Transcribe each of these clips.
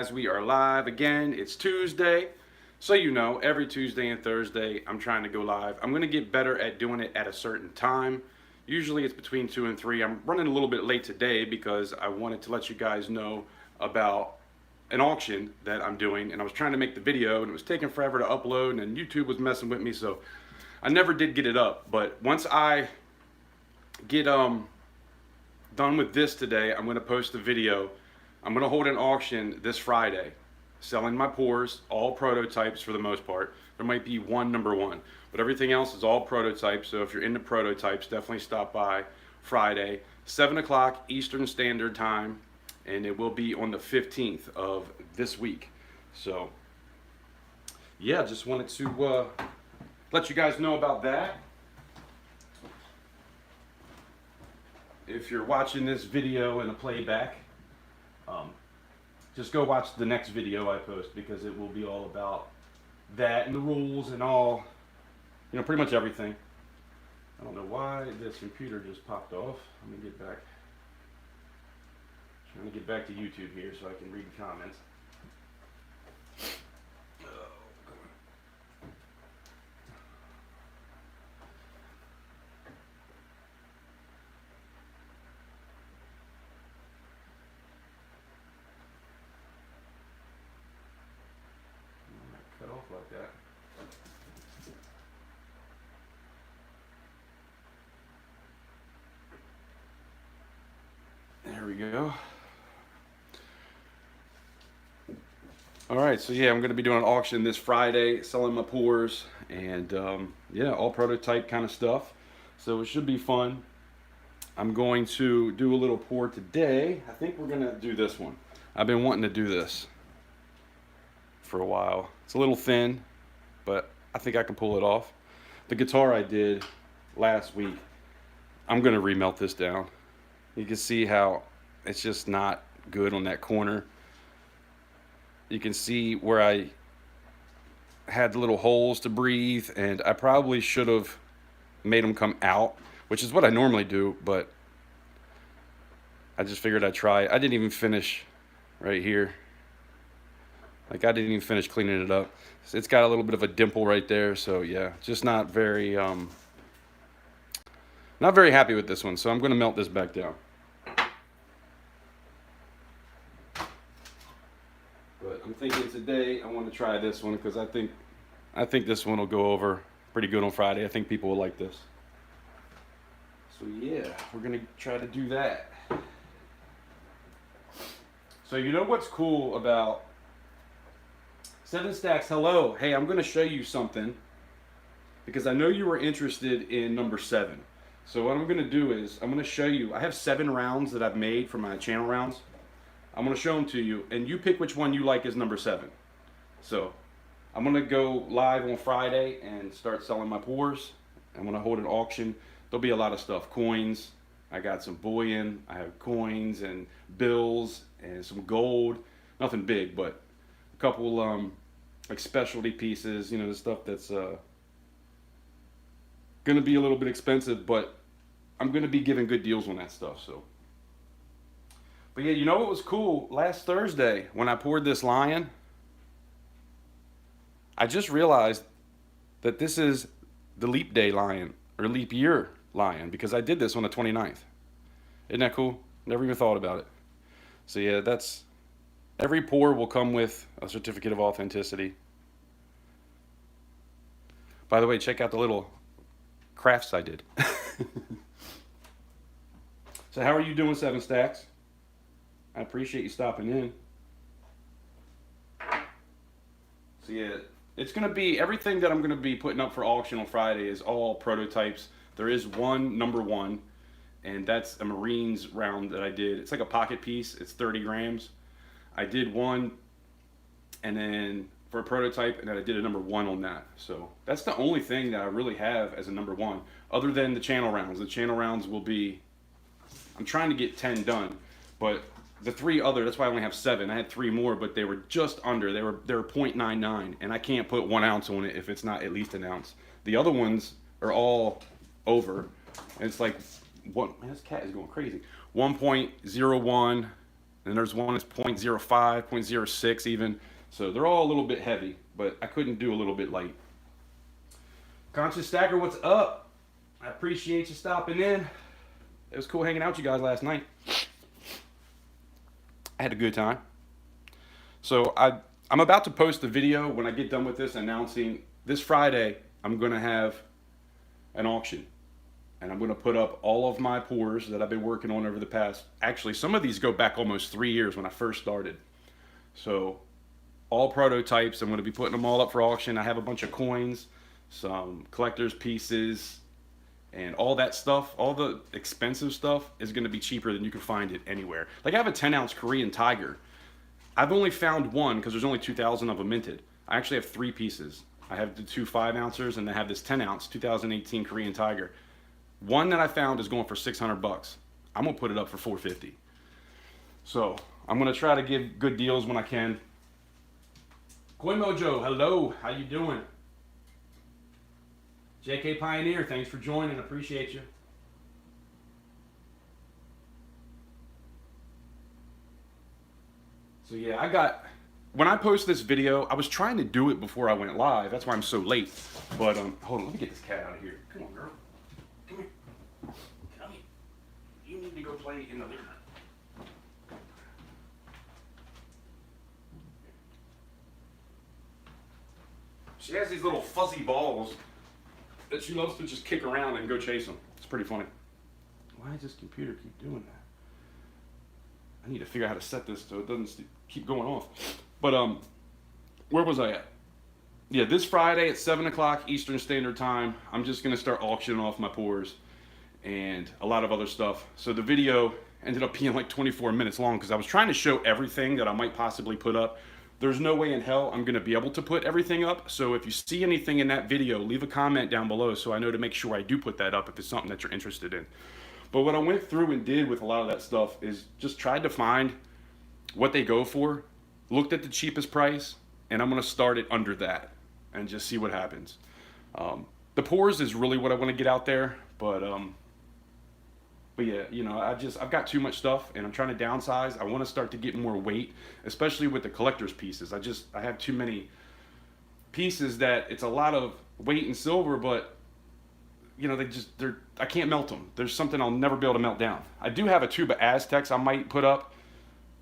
As we are live again, it's Tuesday. So you know, every Tuesday and Thursday, I'm trying to go live. I'm going to get better at doing it at a certain time. Usually it's between 2 and 3. I'm running a little bit late today because I wanted to let you guys know about an auction that I'm doing. And I was trying to make the video and it was taking forever to upload and YouTube was messing with me. So I never did get it up. But once I get done with this today, I'm going to post the video. I'm going to hold an auction this Friday, selling my pours, all prototypes for the most part. There might be one number one, but everything else is all prototypes. So if you're into prototypes, definitely stop by Friday, 7 o'clock Eastern Standard Time, and it will be on the 15th of this week. So yeah, just wanted to let you guys know about that. If you're watching this video in a playback, just go watch the next video I post because it will be all about that and the rules and all, pretty much everything. I don't know why this computer just popped off. Let me get back. Trying to get back to YouTube here so I can read the comments. Cut off like that. There we go. All right, so yeah, I'm going to be doing an auction this Friday, selling my pours, and yeah, all prototype kind of stuff. So it should be fun. I'm going to do a little pour today. I think we're going to do this one. I've been wanting to do this for a while. It's a little thin, but I think I can pull it off. The guitar I did last week, I'm going to remelt this down. You can see how it's just not good on that corner. You can see where I had the little holes to breathe, and I probably should have made them come out, which is what I normally do, but I just figured I'd try. I didn't even finish right here. Like, I didn't even finish cleaning it up. It's got a little bit of a dimple right there, so yeah, just not very happy with this one. So I'm going to melt this back down. But I'm thinking today I want to try this one because I think this one will go over pretty good on Friday. I think people will like this. So yeah, we're going to try to do that. So you know what's cool about 7 Stacks? Hello. Hey, I'm going to show you something because I know you were interested in number 7. So what I'm going to do is I'm going to show you. I have 7 rounds that I've made for my channel rounds. I'm going to show them to you, and you pick which one you like as number 7. So I'm going to go live on Friday and start selling my pours. I'm going to hold an auction. There'll be a lot of stuff. Coins. I got some bullion. I have coins and bills and some gold. Nothing big, but a couple like specialty pieces. The stuff that's going to be a little bit expensive, but I'm going to be giving good deals on that stuff. So, but yeah, you know what was cool? Last Thursday when I poured this lion, I just realized that this is the leap day lion or leap year lion because I did this on the 29th. Isn't that cool? Never even thought about it. So yeah, that's every pour will come with a certificate of authenticity. By the way, check out the little crafts I did. So how are you doing, 7 Stacks? I appreciate you stopping in. So yeah, it's going to be, everything that I'm going to be putting up for auction on Friday is all prototypes. There is one number 1, and that's a Marines round that I did. It's like a pocket piece. It's 30 grams. I did one, and then for a prototype, and then I did a number 1 on that. So that's the only thing that I really have as a number 1, other than the channel rounds. The channel rounds will be, I'm trying to get 10 done, but the 3 other, that's why I only have 7. I had 3 more, but they were just under. They were 0.99, and I can't put 1 ounce on it if it's not at least an ounce. The other ones are all over, and it's like, what, man, this cat is going crazy. 1.01, And there's one that's 0.05, 0.06 even. So they're all a little bit heavy, but I couldn't do a little bit light. Conscious Stacker, what's up? I appreciate you stopping in. It was cool hanging out with you guys last night. I had a good time. So I'm about to post a video when I get done with this announcing this Friday I'm going to have an auction. And I'm going to put up all of my pours that I've been working on over the past. Actually, some of these go back almost 3 years when I first started. So all prototypes, I'm going to be putting them all up for auction. I have a bunch of coins, some collector's pieces, and all that stuff, all the expensive stuff is going to be cheaper than you can find it anywhere. Like I have a 10-ounce Korean Tiger. I've only found one because there's only 2,000 of them minted. I actually have 3 pieces. I have the 2 5-ouncers and I have this 10-ounce 2018 Korean Tiger. One that I found is going for $600. I'm gonna put it up for $450. So I'm gonna try to give good deals when I can. Coin Mojo, hello, how you doing? JK Pioneer, thanks for joining, appreciate you. So yeah, when I post this video, I was trying to do it before I went live. That's why I'm so late. But hold on, let me get this cat out of here. Come on, girl. Come here. Come here. You need to go play in the living room. She has these little fuzzy balls that she loves to just kick around and go chase them. It's pretty funny. Why does this computer keep doing that? I need to figure out how to set this so it doesn't keep going off. But where was I at? Yeah, this Friday at 7 o'clock Eastern Standard Time, I'm just gonna start auctioning off my pours and a lot of other stuff. So the video ended up being like 24 minutes long because I was trying to show everything that I might possibly put up. There's no way in hell I'm gonna be able to put everything up. So if you see anything in that video, leave a comment down below so I know to make sure I do put that up if it's something that you're interested in. But what I went through and did with a lot of that stuff is just tried to find what they go for, looked at the cheapest price, and I'm gonna start it under that and just see what happens. The pours is really what I wanna get out there, but yeah, you know, I've got too much stuff and I'm trying to downsize. I wanna start to get more weight, especially with the collector's pieces. I have too many pieces that it's a lot of weight in silver, but you know, I can't melt them. There's something I'll never be able to melt down. I do have a tube of Aztecs I might put up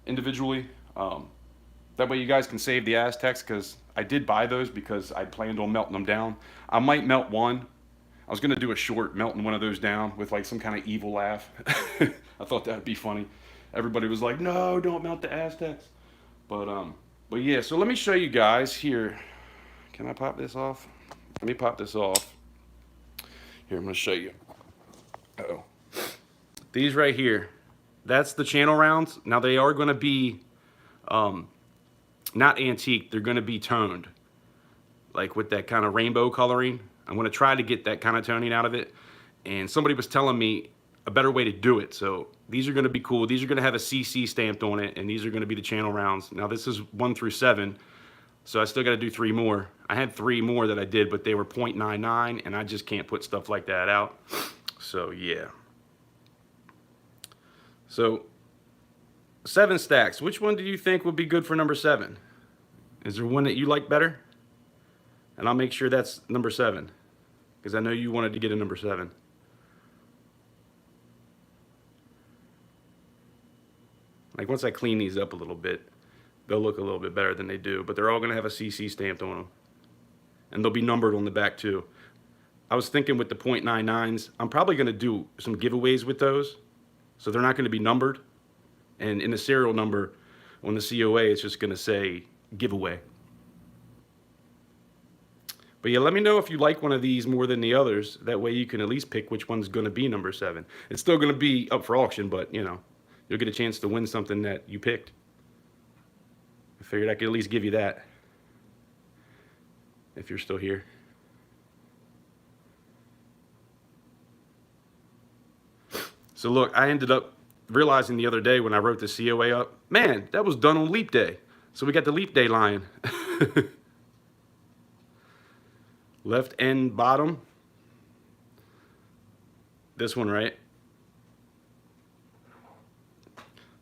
individually. That way you guys can save the Aztecs because I did buy those because I planned on melting them down. I might melt one. I was gonna do a short melting one of those down with like some kind of evil laugh. I thought that would be funny. Everybody was like, no, don't melt the Aztecs. But yeah, so let me show you guys here. Can I pop this off? Let me pop this off. Here, I'm gonna show you. Uh-oh. These right here, that's the channel rounds. Now they are gonna be not antique, they're gonna be toned. Like with that kind of rainbow coloring. I'm gonna try to get that kind of toning out of it. And somebody was telling me a better way to do it. So these are gonna be cool. These are gonna have a CC stamped on it, and these are gonna be the channel rounds. Now this is 1 through 7. So I still got to do 3 more. I had 3 more that I did, but they were 0.99, and I just can't put stuff like that out. So yeah. So 7 stacks. Which one do you think would be good for number 7? Is there one that you like better? And I'll make sure that's number 7, because I know you wanted to get a number 7. Like once I clean these up a little bit, they'll look a little bit better than they do, but they're all gonna have a CC stamped on them. And they'll be numbered on the back too. I was thinking with the 0.99s, I'm probably gonna do some giveaways with those. So they're not gonna be numbered. And in the serial number on the COA, it's just gonna say giveaway. But yeah, let me know if you like one of these more than the others. That way you can at least pick which one's gonna be number 7. It's still gonna be up for auction, but you know, you'll get a chance to win something that you picked. I figured I could at least give you that if you're still here. So look, I ended up realizing the other day when I wrote the COA up, man, that was done on Leap Day. So we got the Leap Day line. Left end bottom. This one, right?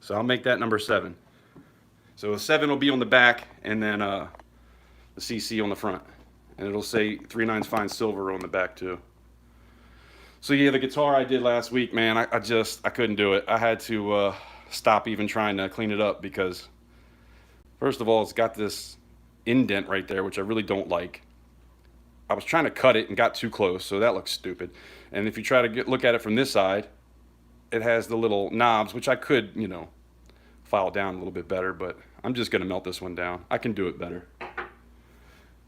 So I'll make that number 7. So a 7 will be on the back, and then the CC on the front. And it'll say 39's Fine Silver on the back too. So yeah, the guitar I did last week, man, I couldn't do it. I had to stop even trying to clean it up because, first of all, it's got this indent right there, which I really don't like. I was trying to cut it and got too close, so that looks stupid. And if you try to look at it from this side, it has the little knobs, which I could, you know, file down a little bit better, but I'm just going to melt this one down. I can do it better.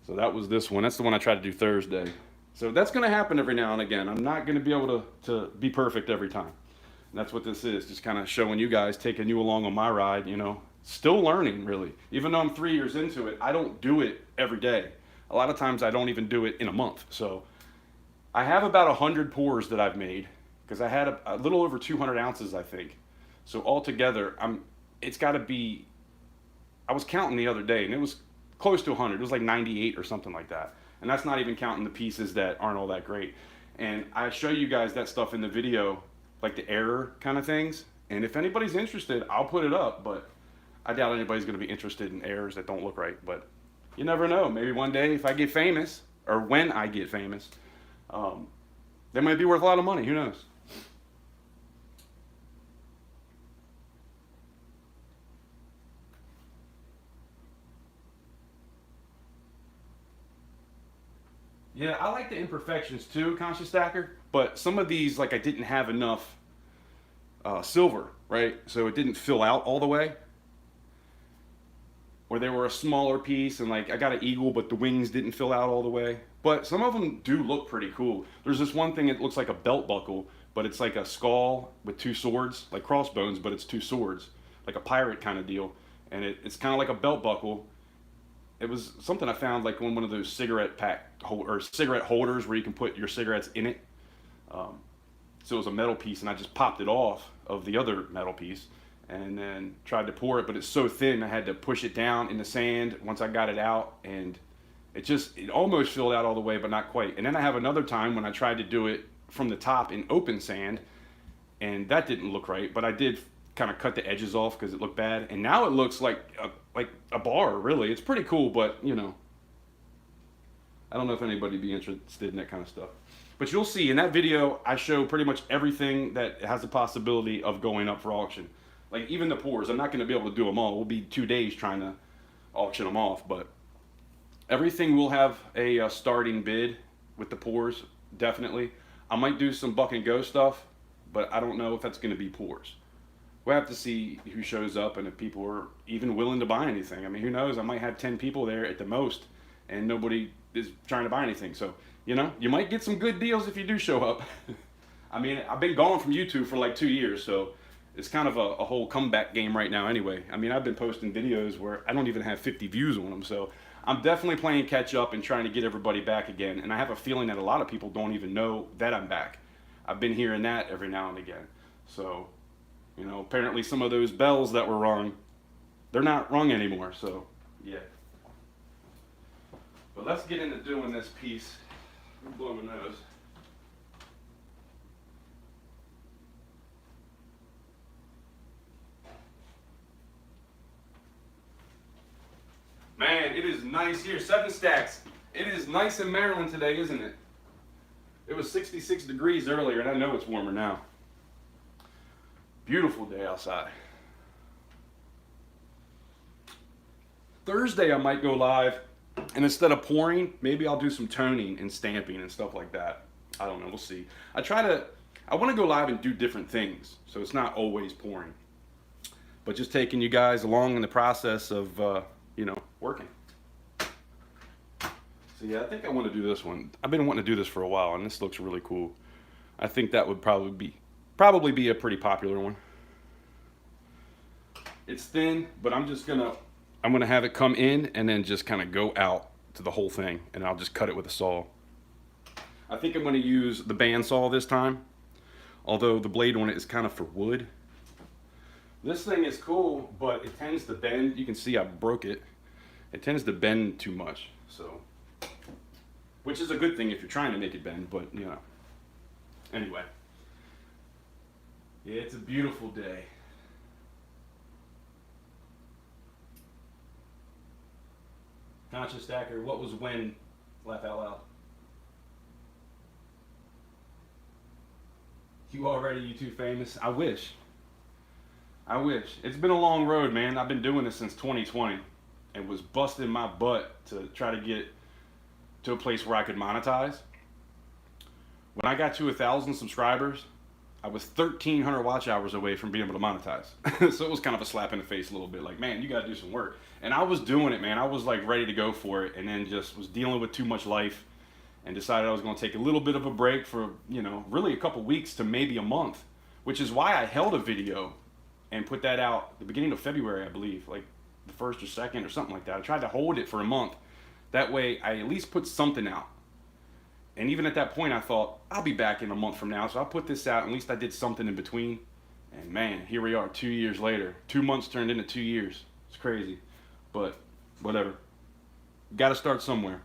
So that was this one. That's the one I tried to do Thursday. So that's going to happen every now and again. I'm not going to be able to be perfect every time. And that's what this is, just kind of showing you guys, taking you along on my ride, you know. Still learning, really. Even though I'm 3 years into it, I don't do it every day. A lot of times I don't even do it in a month. So I have about 100 pours that I've made because I had a little over 200 ounces, I think. So altogether, it's got to be, I was counting the other day and it was close to 100. It was like 98 or something like that. And that's not even counting the pieces that aren't all that great. And I show you guys that stuff in the video, like the error kind of things. And if anybody's interested, I'll put it up, but I doubt anybody's going to be interested in errors that don't look right. But you never know. Maybe one day if I get famous, or when I get famous, they might be worth a lot of money. Who knows? Yeah, I like the imperfections too, Conscious Stacker, but some of these, like I didn't have enough silver, right? So it didn't fill out all the way. Or they were a smaller piece, and like I got an eagle, but the wings didn't fill out all the way. But some of them do look pretty cool. There's this one thing that looks like a belt buckle, but it's like a skull with 2 swords, like crossbones, but it's 2 swords, like a pirate kind of deal. And it's kind of like a belt buckle. It was something I found like on one of those cigarette cigarette holders where you can put your cigarettes in it. So it was a metal piece, and I just popped it off of the other metal piece and then tried to pour it, but it's so thin I had to push it down in the sand once I got it out, and it almost filled out all the way, but not quite. And then I have another time when I tried to do it from the top in open sand, and that didn't look right, but I did kind of cut the edges off because it looked bad, and now it looks like a bar, really. It's pretty cool, but you know, I don't know if anybody would be interested in that kind of stuff. But you'll see in that video, I show pretty much everything that has the possibility of going up for auction. Like even the pours, I'm not going to be able to do them all. We'll be 2 days trying to auction them off, but everything will have a starting bid with the pours, definitely. I might do some buck and go stuff, but I don't know if that's going to be pours. We'll have to see who shows up and if people are even willing to buy anything. I mean, who knows? I might have 10 people there at the most, and nobody is trying to buy anything. So, you know, you might get some good deals if you do show up. I mean, I've been gone from YouTube for like 2 years, so it's kind of a whole comeback game right now anyway. I mean, I've been posting videos where I don't even have 50 views on them, so I'm definitely playing catch up and trying to get everybody back again. And I have a feeling that a lot of people don't even know that I'm back. I've been hearing that every now and again. So, you know, apparently some of those bells that were rung, they're not rung anymore, so yeah. But let's get into doing this piece. I'm blowing my nose. Man, it is nice here. 7 stacks. It is nice in Maryland today, isn't it? It was 66 degrees earlier, and I know it's warmer now. Beautiful day outside. Thursday I might go live, and instead of pouring, maybe I'll do some toning and stamping and stuff like that. I don't know, we'll see. I want to go live and do different things, so it's not always pouring. But just taking you guys along in the process of, you know, working. So yeah, I think I want to do this one. I've been wanting to do this for a while, and this looks really cool. I think that would probably be a pretty popular one. It's thin, but I'm gonna have it come in and then just kind of go out to the whole thing, and I'll just cut it with a saw. I think I'm gonna use the bandsaw this time, although the blade on it is kind of for wood. This thing is cool, but it tends to bend. You can see I broke it. It tends to bend too much, so, which is a good thing if you're trying to make it bend, but you know. Anyway, yeah, it's a beautiful day. Conscious Stacker, what was when? Laugh out loud. You too famous? I wish. I wish. It's been a long road, man. I've been doing this since 2020 and was busting my butt to try to get to a place where I could monetize. When I got to 1,000 subscribers, I was 1,300 watch hours away from being able to monetize. So it was kind of a slap in the face a little bit, like, man, you got to do some work. And I was doing it, man. I was like ready to go for it, and then just was dealing with too much life and decided I was going to take a little bit of a break for, really a couple weeks to maybe a month, which is why I held a video and put that out the beginning of February, I believe, like the 1st or 2nd or something like that. I tried to hold it for a month. That way I at least put something out. And even at that point, I thought, I'll be back in a month from now, so I'll put this out. At least I did something in between. And man, here we are 2 years later. 2 months turned into 2 years. It's crazy. But whatever. Got to start somewhere.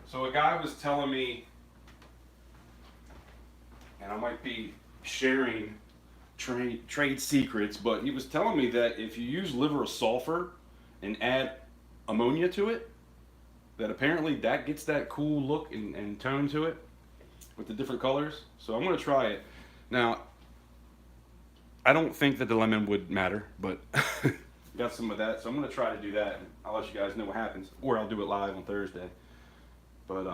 So a guy was telling me, and I might be sharing trade secrets, but he was telling me that if you use liver of sulfur and add ammonia to it, that apparently that gets that cool look and tone to it with the different colors. So I'm going to try it. Now, I don't think that the lemon would matter, but got some of that. So I'm going to try to do that. And I'll let you guys know what happens, or I'll do it live on Thursday. But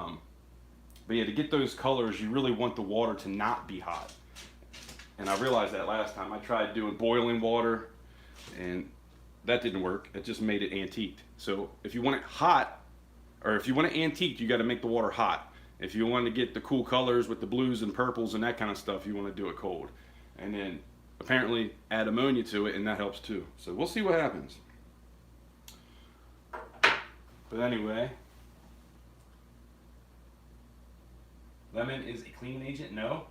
yeah, to get those colors, you really want the water to not be hot. And I realized that last time. I tried doing boiling water, and that didn't work. It just made it antiqued. So if you want it hot, or if you want it antiqued, you got to make the water hot. If you want to get the cool colors with the blues and purples and that kind of stuff, you want to do it cold. And then apparently add ammonia to it, and that helps too. So we'll see what happens. But anyway, lemon is a clean agent? No.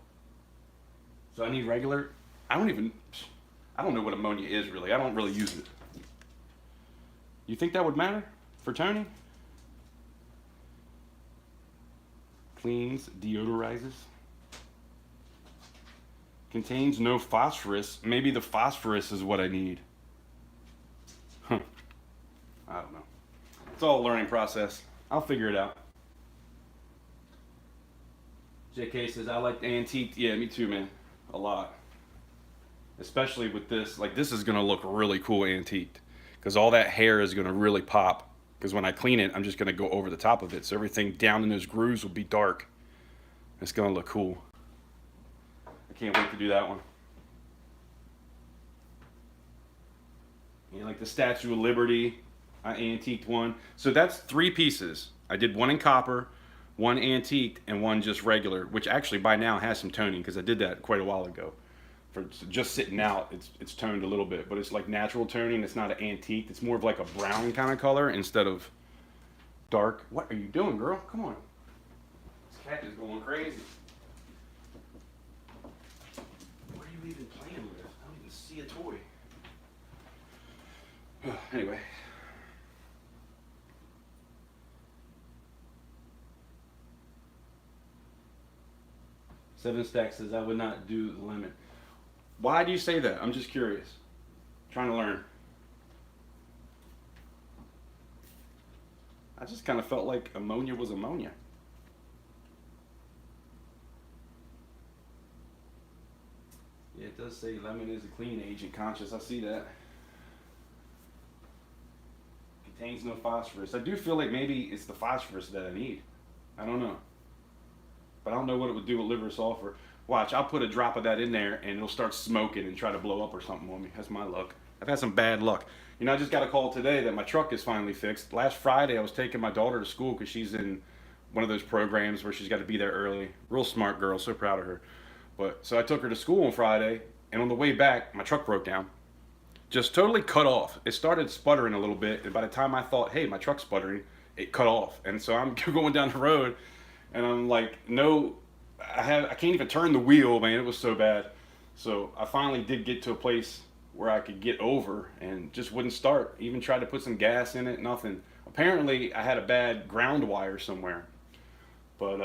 So I need regular? I don't know what ammonia is really. I don't really use it. You think that would matter for toning? Cleans, deodorizes. Contains no phosphorus. Maybe the phosphorus is what I need. Huh. I don't know. It's all a learning process. I'll figure it out. JK says, I like the antique. Yeah, me too, man. A lot. Especially with this. Like, this is going to look really cool antiqued. Because all that hair is going to really pop. Because when I clean it, I'm just going to go over the top of it. So everything down in those grooves will be dark. It's going to look cool. I can't wait to do that one. You know, like the Statue of Liberty. I antiqued one. So that's 3 pieces. I did one in copper, one antiqued, and one just regular, which actually by now has some toning because I did that quite a while ago. For just sitting out, it's toned a little bit, but it's like natural toning. It's not an antique. It's more of like a brown kind of color instead of dark. What are you doing, girl? Come on. This cat is going crazy. What are you even playing with? I don't even see a toy. Anyway. Seven Stack says, I would not do the lemon. Why do you say that? I'm just curious. Trying to learn. I just kind of felt like ammonia was ammonia. Yeah, it does say lemon is a clean agent, conscious. I see that. Contains no phosphorus. I do feel like maybe it's the phosphorus that I need. I don't know. But I don't know what it would do with liver sulfur. Watch, I'll put a drop of that in there and it'll start smoking and try to blow up or something on me. That's my luck. I've had some bad luck. You know, I just got a call today that my truck is finally fixed. Last Friday, I was taking my daughter to school because she's in one of those programs where she's got to be there early. Real smart girl, so proud of her. But so I took her to school on Friday, and on the way back, my truck broke down. Just totally cut off. It started sputtering a little bit, and by the time I thought, hey, my truck's sputtering, it cut off. And so I'm going down the road, and I'm like, no, I can't even turn the wheel, man. It was so bad. So I finally did get to a place where I could get over and just wouldn't start. Even tried to put some gas in it, nothing. Apparently I had a bad ground wire somewhere. But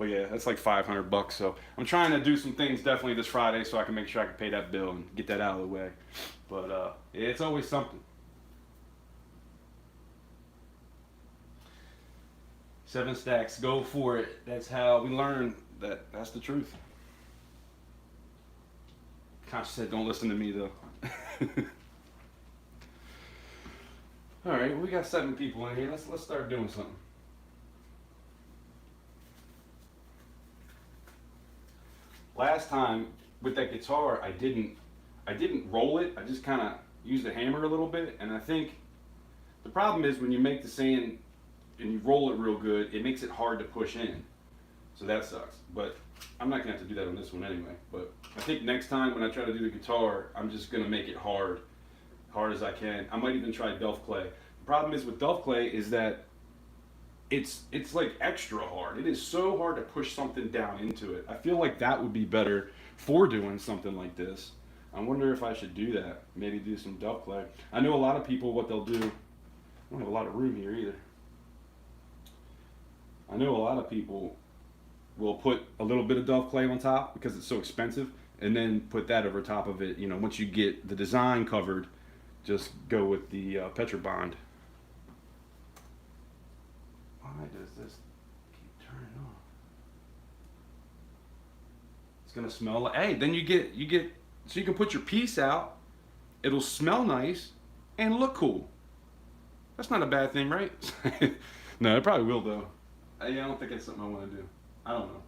yeah, that's like $500. So I'm trying to do some things definitely this Friday so I can make sure I can pay that bill and get that out of the way. But yeah, it's always something. 7 stacks, go for it. That's how we learn that. That's the truth. Conch said, "Don't listen to me though." All right, we got 7 people in here. Let's start doing something. Last time with that guitar, I didn't roll it. I just kind of used the hammer a little bit, and I think the problem is when you make the sand and you roll it real good, it makes it hard to push in. So that sucks. But I'm not gonna have to do that on this one anyway. But I think next time when I try to do the guitar, I'm just gonna make it hard as I can. I might even try Delft clay. The problem is with Delft clay is that it's like extra hard. It is so hard to push something down into it. I feel like that would be better for doing something like this. I wonder if I should do that. Maybe do some Delft clay. I know a lot of people what they'll do. I don't have a lot of room here either. I know a lot of people will put a little bit of Delft clay on top because it's so expensive, and then put that over top of it. You know, once you get the design covered, just go with the Petrobond. Why does this keep turning on? It's gonna smell like, hey, then you get so you can put your piece out, it'll smell nice and look cool. That's not a bad thing, right? No, it probably will though. Yeah, I don't think it's something I want to do. I don't know.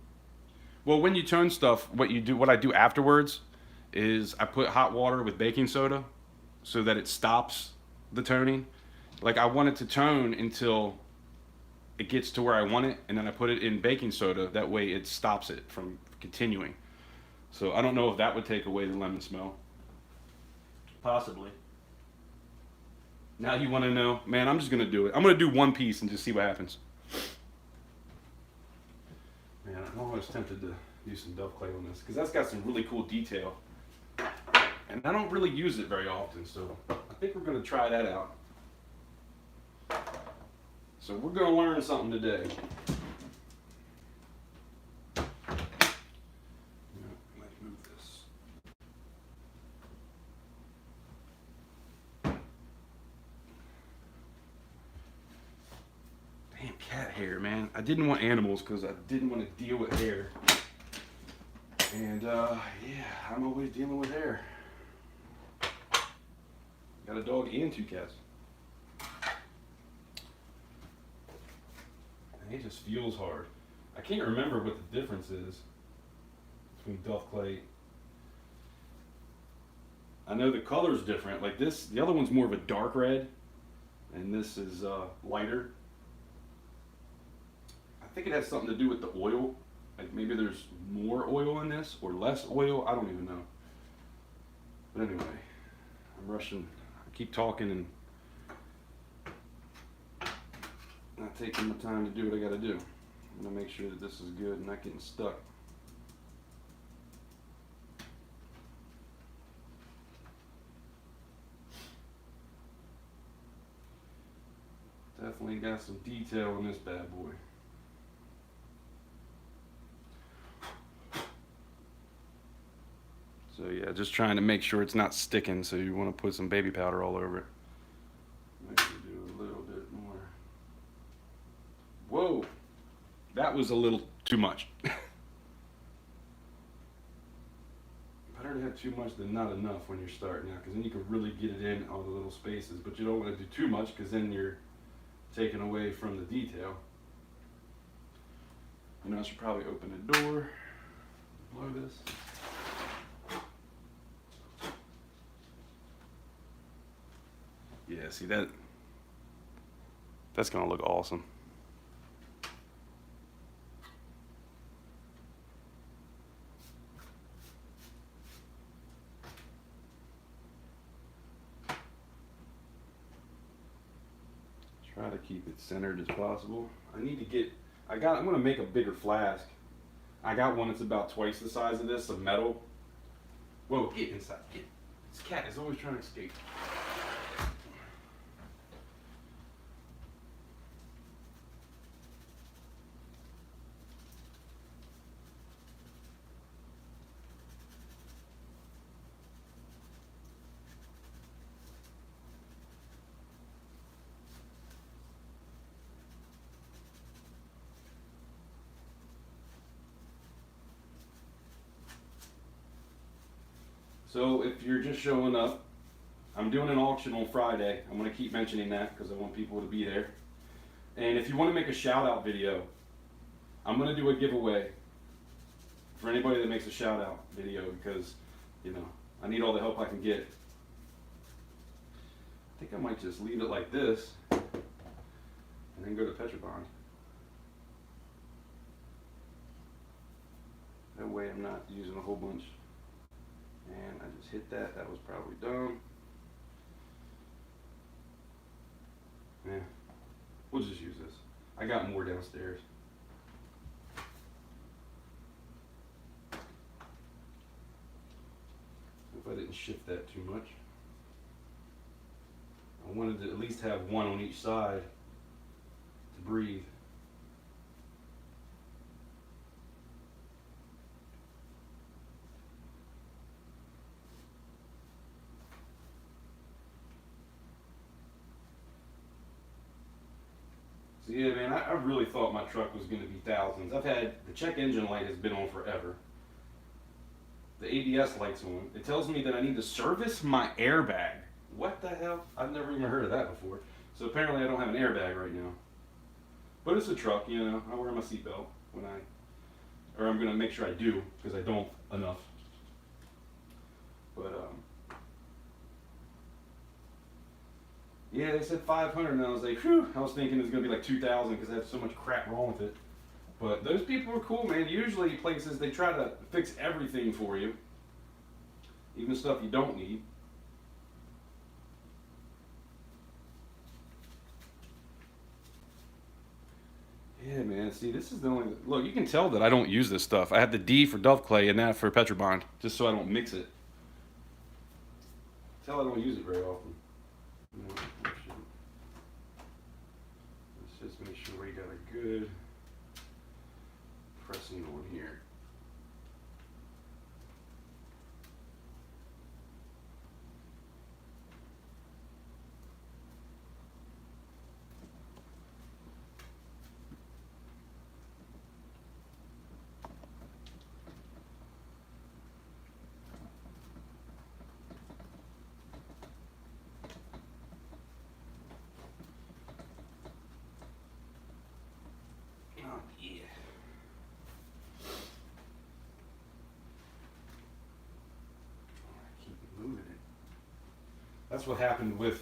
Well, when you tone stuff, what I do afterwards is I put hot water with baking soda so that it stops the toning. Like I want it to tone until it gets to where I want it, and then I put it in baking soda. That way it stops it from continuing. So I don't know if that would take away the lemon smell. Possibly. Now you want to know? Man, I'm just going to do it. I'm going to do one piece and just see what happens. Man, I'm almost tempted to use some Delft clay on this because that's got some really cool detail. And I don't really use it very often, so I think we're going to try that out. So we're going to learn something today. Let's move this. Damn cat hair, man. I didn't want animals because I didn't want to deal with hair. And yeah, I'm always dealing with hair. Got a dog and 2 cats. And it just feels hard. I can't remember what the difference is between Delft clay. I know the color's different. Like this, the other one's more of a dark red, and this is lighter. I think it has something to do with the oil. Like maybe there's more oil in this or less oil. I don't even know. But anyway, I'm rushing. I keep talking and not taking my time to do what I gotta do. I'm gonna make sure that this is good and not getting stuck. Definitely got some detail in this bad boy. So yeah, just trying to make sure it's not sticking, so you want to put some baby powder all over it. Maybe do a little bit more. Whoa, that was a little too much. Better to have too much than not enough when you're starting out, because then you can really get it in all the little spaces, but you don't want to do too much because then you're taking away from the detail. You know, I should probably open the door, blow this. Yeah, see that's gonna look awesome. Try to keep it centered as possible. I'm gonna make a bigger flask. I got one that's about twice the size of this, of metal. Whoa, get inside, get. This cat is always trying to escape. So if you're just showing up, I'm doing an auction on Friday. I'm going to keep mentioning that because I want people to be there. And if you want to make a shout out video, I'm going to do a giveaway for anybody that makes a shout out video because, I need all the help I can get. I think I might just leave it like this and then go to Petrobond. That way I'm not using a whole bunch. And I just hit that. That was probably dumb. Yeah, we'll just use this. I got more downstairs. If I didn't shift that too much. I wanted to at least have one on each side to breathe. So yeah, man, I really thought my truck was going to be thousands. I've had, the check engine light has been on forever. The ABS light's on. It tells me that I need to service my airbag. What the hell? I've never even heard of that before. So apparently I don't have an airbag right now. But it's a truck, I wear my seatbelt when or I'm going to make sure I do, because I don't enough. But, yeah, they said 500, and I was like, whew. I was thinking it was going to be like 2,000 because I have so much crap wrong with it. But those people are cool, man. Usually places, they try to fix everything for you. Even stuff you don't need. Yeah, man. See, this is the only... Look, you can tell that I don't use this stuff. I have the D for Dove Clay and that for Petrobond, just so I don't mix it. Tell I don't use it very often. No, let's just make sure we got a good pressing on here. That's what happened with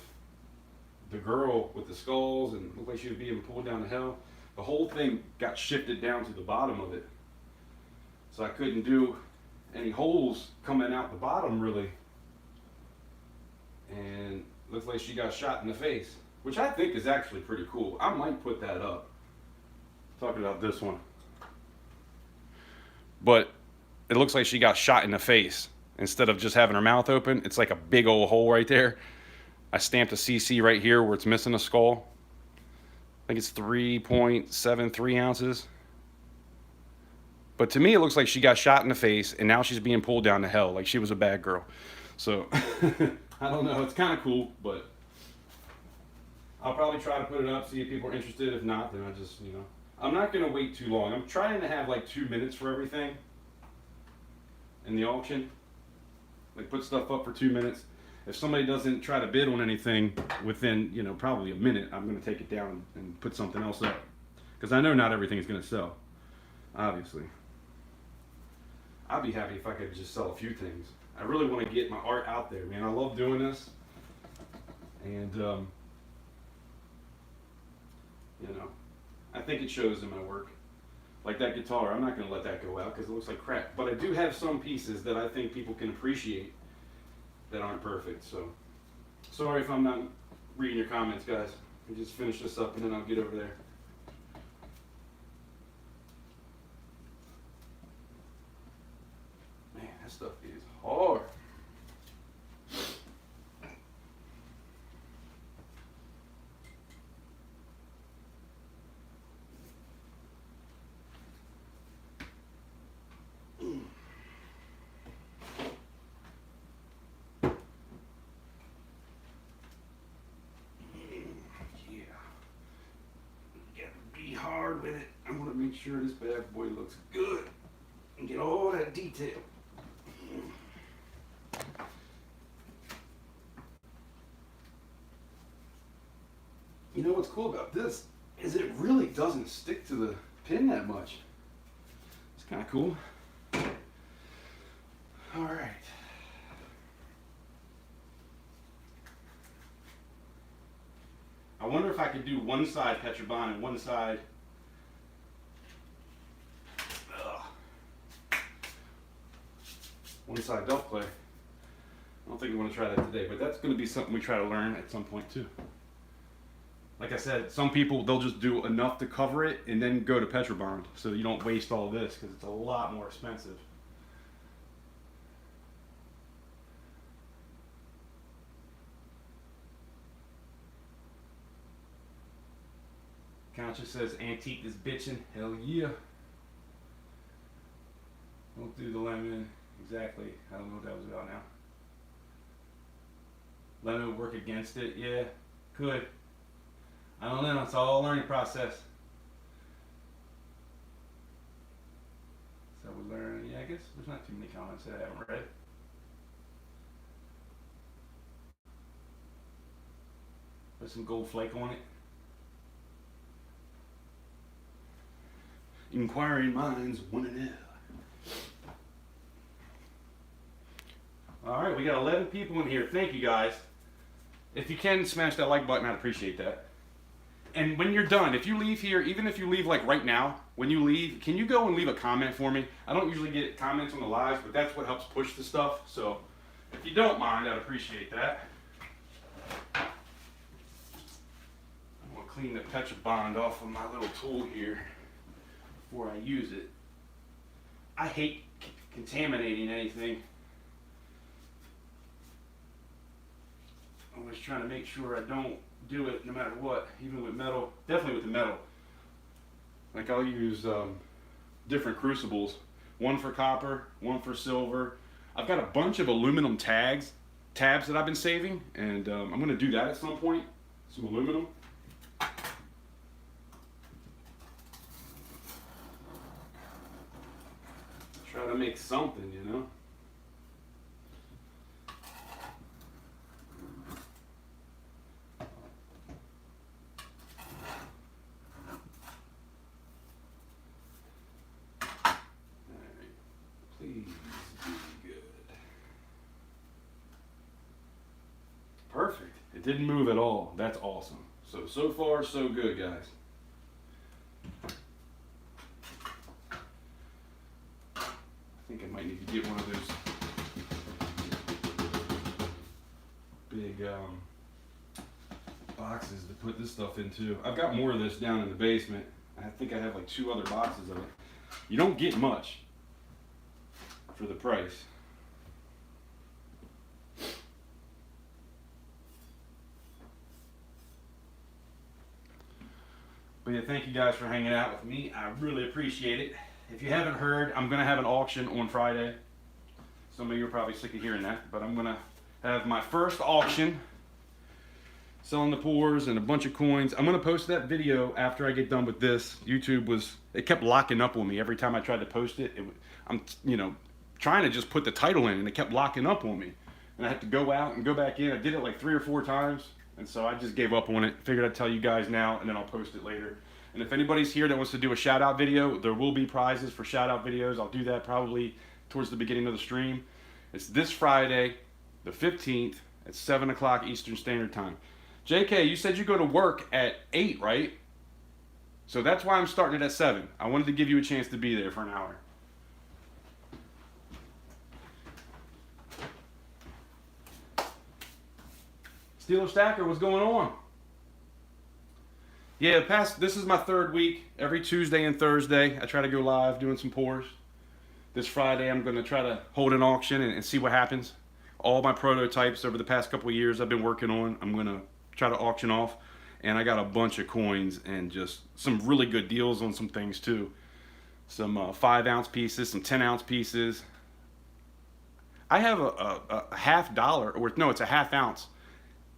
the girl with the skulls and looked like she was being pulled down to hell. The whole thing got shifted down to the bottom of it. So I couldn't do any holes coming out the bottom really. And looks like she got shot in the face, which I think is actually pretty cool. I might put that up. Talking about this one. But it looks like she got shot in the face. Instead of just having her mouth open, it's like a big old hole right there. I stamped a CC right here where it's missing a skull. I think it's 3.73 ounces. But to me, it looks like she got shot in the face, and now she's being pulled down to hell like she was a bad girl. So, I don't know. It's kind of cool, but I'll probably try to put it up, see if people are interested. If not, then I just, I'm not going to wait too long. I'm trying to have like 2 minutes for everything in the auction. Like put stuff up for 2 minutes. If somebody doesn't try to bid on anything within, probably a minute, I'm going to take it down and put something else up. Because I know not everything is going to sell, obviously. I'd be happy if I could just sell a few things. I really want to get my art out there, man. I love doing this. And, I think it shows in my work. Like that guitar, I'm not going to let that go out because it looks like crap. But I do have some pieces that I think people can appreciate that aren't perfect. So, sorry if I'm not reading your comments, guys. I'll just finish this up and then I'll get over there. Man, that stuff is hard. Hard with it. I want to make sure this bad boy looks good and get all that detail. You know what's cool about this is it really doesn't stick to the pin that much. It's kind of cool. All right. I wonder if I could do one side Petrobond and one side. One side Delft clay. I don't think we want to try that today, but that's going to be something we try to learn at some point too. Like I said, some people, they'll just do enough to cover it and then go to Petrobond, so you don't waste all this because it's a lot more expensive. Conscious says antique is bitchin'. Hell yeah. Don't do the lemon. Exactly. I don't know what that was about now. Lemon would work against it. Yeah, could. I don't know. It's all a learning process. So we learn. Yeah, I guess there's not too many comments that I haven't read. Put some gold flake on it. Inquiring minds want to know. All right, we got 11 people in here. Thank you guys. If you can smash that like button, I'd appreciate that. And when you're done, if you leave here, even if you leave like right now, when you leave, can you go and leave a comment for me? I don't usually get comments on the lives, but that's what helps push the stuff. So if you don't mind, I'd appreciate that. I'm gonna clean the Petrobond off of my little tool here before I use it. I hate contaminating anything. I'm always trying to make sure I don't do it no matter what, even with metal, definitely with the metal. Like I'll use different crucibles, one for copper, one for silver. I've got a bunch of aluminum tabs that I've been saving, and I'm gonna do that at some point, some aluminum. Try to make something, you know. Please be good. Perfect. It didn't move at all. That's awesome. So far, so good, guys. I think I might need to get one of those big boxes to put this stuff into. I've got more of this down in the basement. I think I have like 2 other boxes of it. You don't get much for the price. But yeah, thank you guys for hanging out with me. I really appreciate it. If you haven't heard, I'm going to have an auction on Friday. Some of you are probably sick of hearing that, but I'm going to have my first auction selling the pours and a bunch of coins. I'm going to post that video after I get done with this. YouTube it kept locking up on me every time I tried to post it. I'm, trying to just put the title in, and it kept locking up on me. And I had to go out and go back in. I did it like 3 or 4 times, and so I just gave up on it. Figured I'd tell you guys now, and then I'll post it later. And if anybody's here that wants to do a shout out video, there will be prizes for shout out videos. I'll do that probably towards the beginning of the stream. It's this Friday, the 15th at 7 o'clock Eastern Standard Time. JK, you said you go to work at 8, right? So that's why I'm starting it at 7. I wanted to give you a chance to be there for an hour. Steeler Stacker, what's going on? Yeah, this is my 3rd week. Every Tuesday and Thursday, I try to go live doing some pours. This Friday, I'm going to try to hold an auction and see what happens. All my prototypes over the past couple of years I've been working on, I'm going to try to auction off. And I got a bunch of coins and just some really good deals on some things too. Some 5-ounce pieces, some 10-ounce pieces. I have a $half, or no, it's a 1/2 ounce.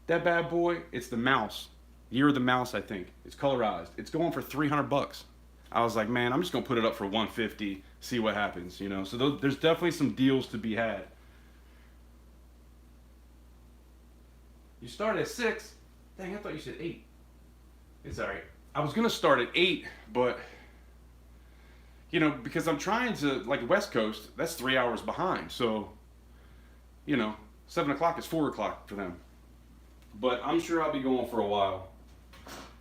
That bad boy, it's the mouse. Year of the Mouse, I think. It's colorized. It's going for $300. I was like, man, I'm just gonna put it up for $150, see what happens, So there's definitely some deals to be had. You start at 6. Dang, I thought you said 8. It's all right. I was gonna start at 8, but because I'm trying to, like, West Coast, that's 3 hours behind. So, 7 o'clock is 4 o'clock for them. But I'm sure I'll be going for a while.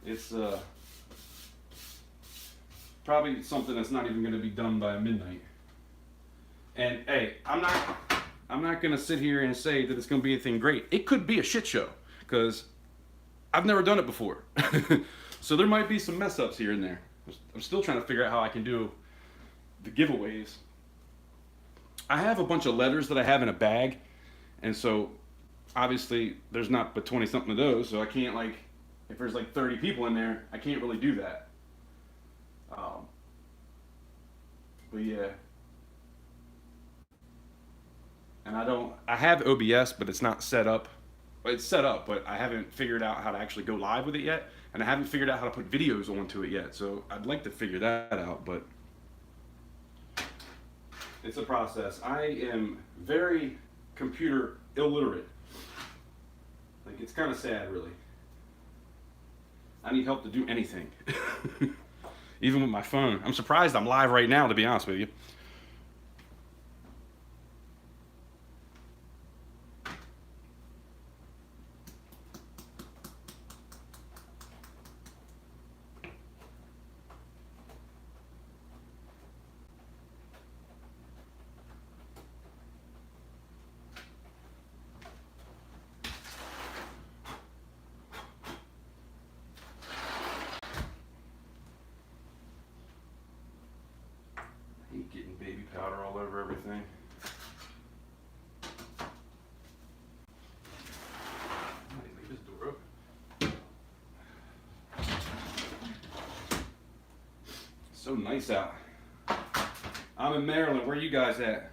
It's probably something that's not even gonna be done by midnight. And hey, I'm not gonna sit here and say that it's gonna be anything great. It could be a shit show because I've never done it before. So there might be some mess ups here and there. I'm still trying to figure out how I can do the giveaways. I have a bunch of letters that I have in a bag, and so obviously there's not but 20 something of those, so I can't, like, if there's like 30 people in there, I can't really do that. But yeah. And I have OBS, but it's not set up. It's set up, but I haven't figured out how to actually go live with it yet. And I haven't figured out how to put videos onto it yet. So I'd like to figure that out, but it's a process. I am very computer illiterate. Like, it's kind of sad, really. I need help to do anything. Even with my phone. I'm surprised I'm live right now, to be honest with you. Getting baby powder all over everything. I might leave this door open. So nice out. I'm in Maryland. Where are you guys at?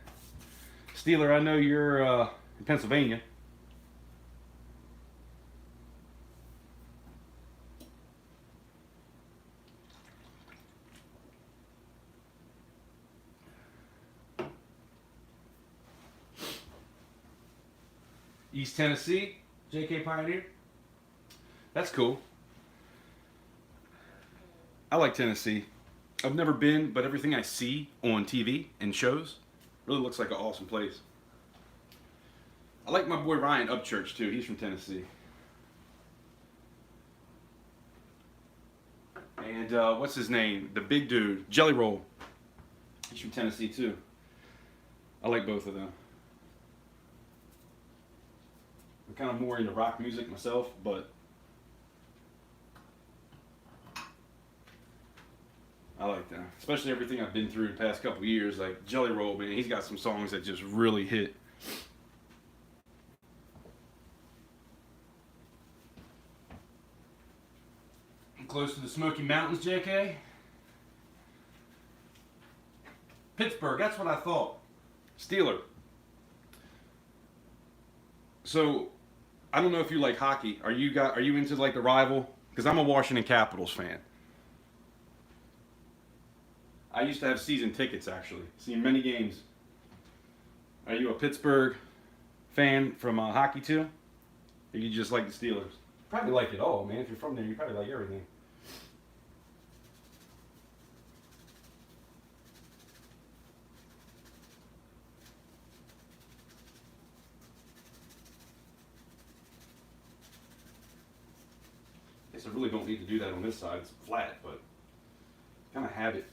Steeler, I know you're in Pennsylvania. East Tennessee, JK Pioneer. That's cool. I like Tennessee. I've never been, but everything I see on TV and shows really looks like an awesome place. I like my boy Ryan Upchurch too. He's from Tennessee. And what's his name? The big dude, Jelly Roll. He's from Tennessee too. I like both of them. I'm kind of more into rock music myself, but I like that. Especially everything I've been through the past couple years. Like Jelly Roll, man, he's got some songs that just really hit. Close to the Smoky Mountains, JK? Pittsburgh, that's what I thought. Steeler. So, I don't know if you like hockey. Are you into like the rival? Because I'm a Washington Capitals fan. I used to have season tickets, actually. Seen many games. Are you a Pittsburgh fan from hockey too? Or you just like the Steelers? Probably like it all, man. If you're from there, you probably like everything. I guess I really don't need to do that on this side. It's flat, but kind of have it.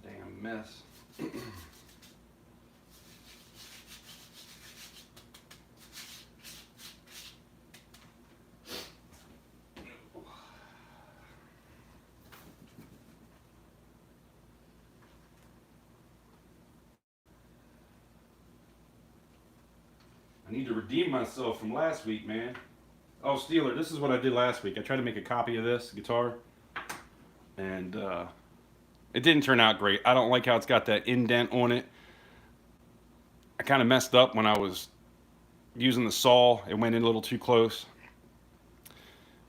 Damn mess. I need to redeem myself from last week, man. Oh, Steeler, this is what I did last week. I tried to make a copy of this guitar, and it didn't turn out great. I don't like how it's got that indent on it. I kind of messed up when I was using the saw. It went in a little too close.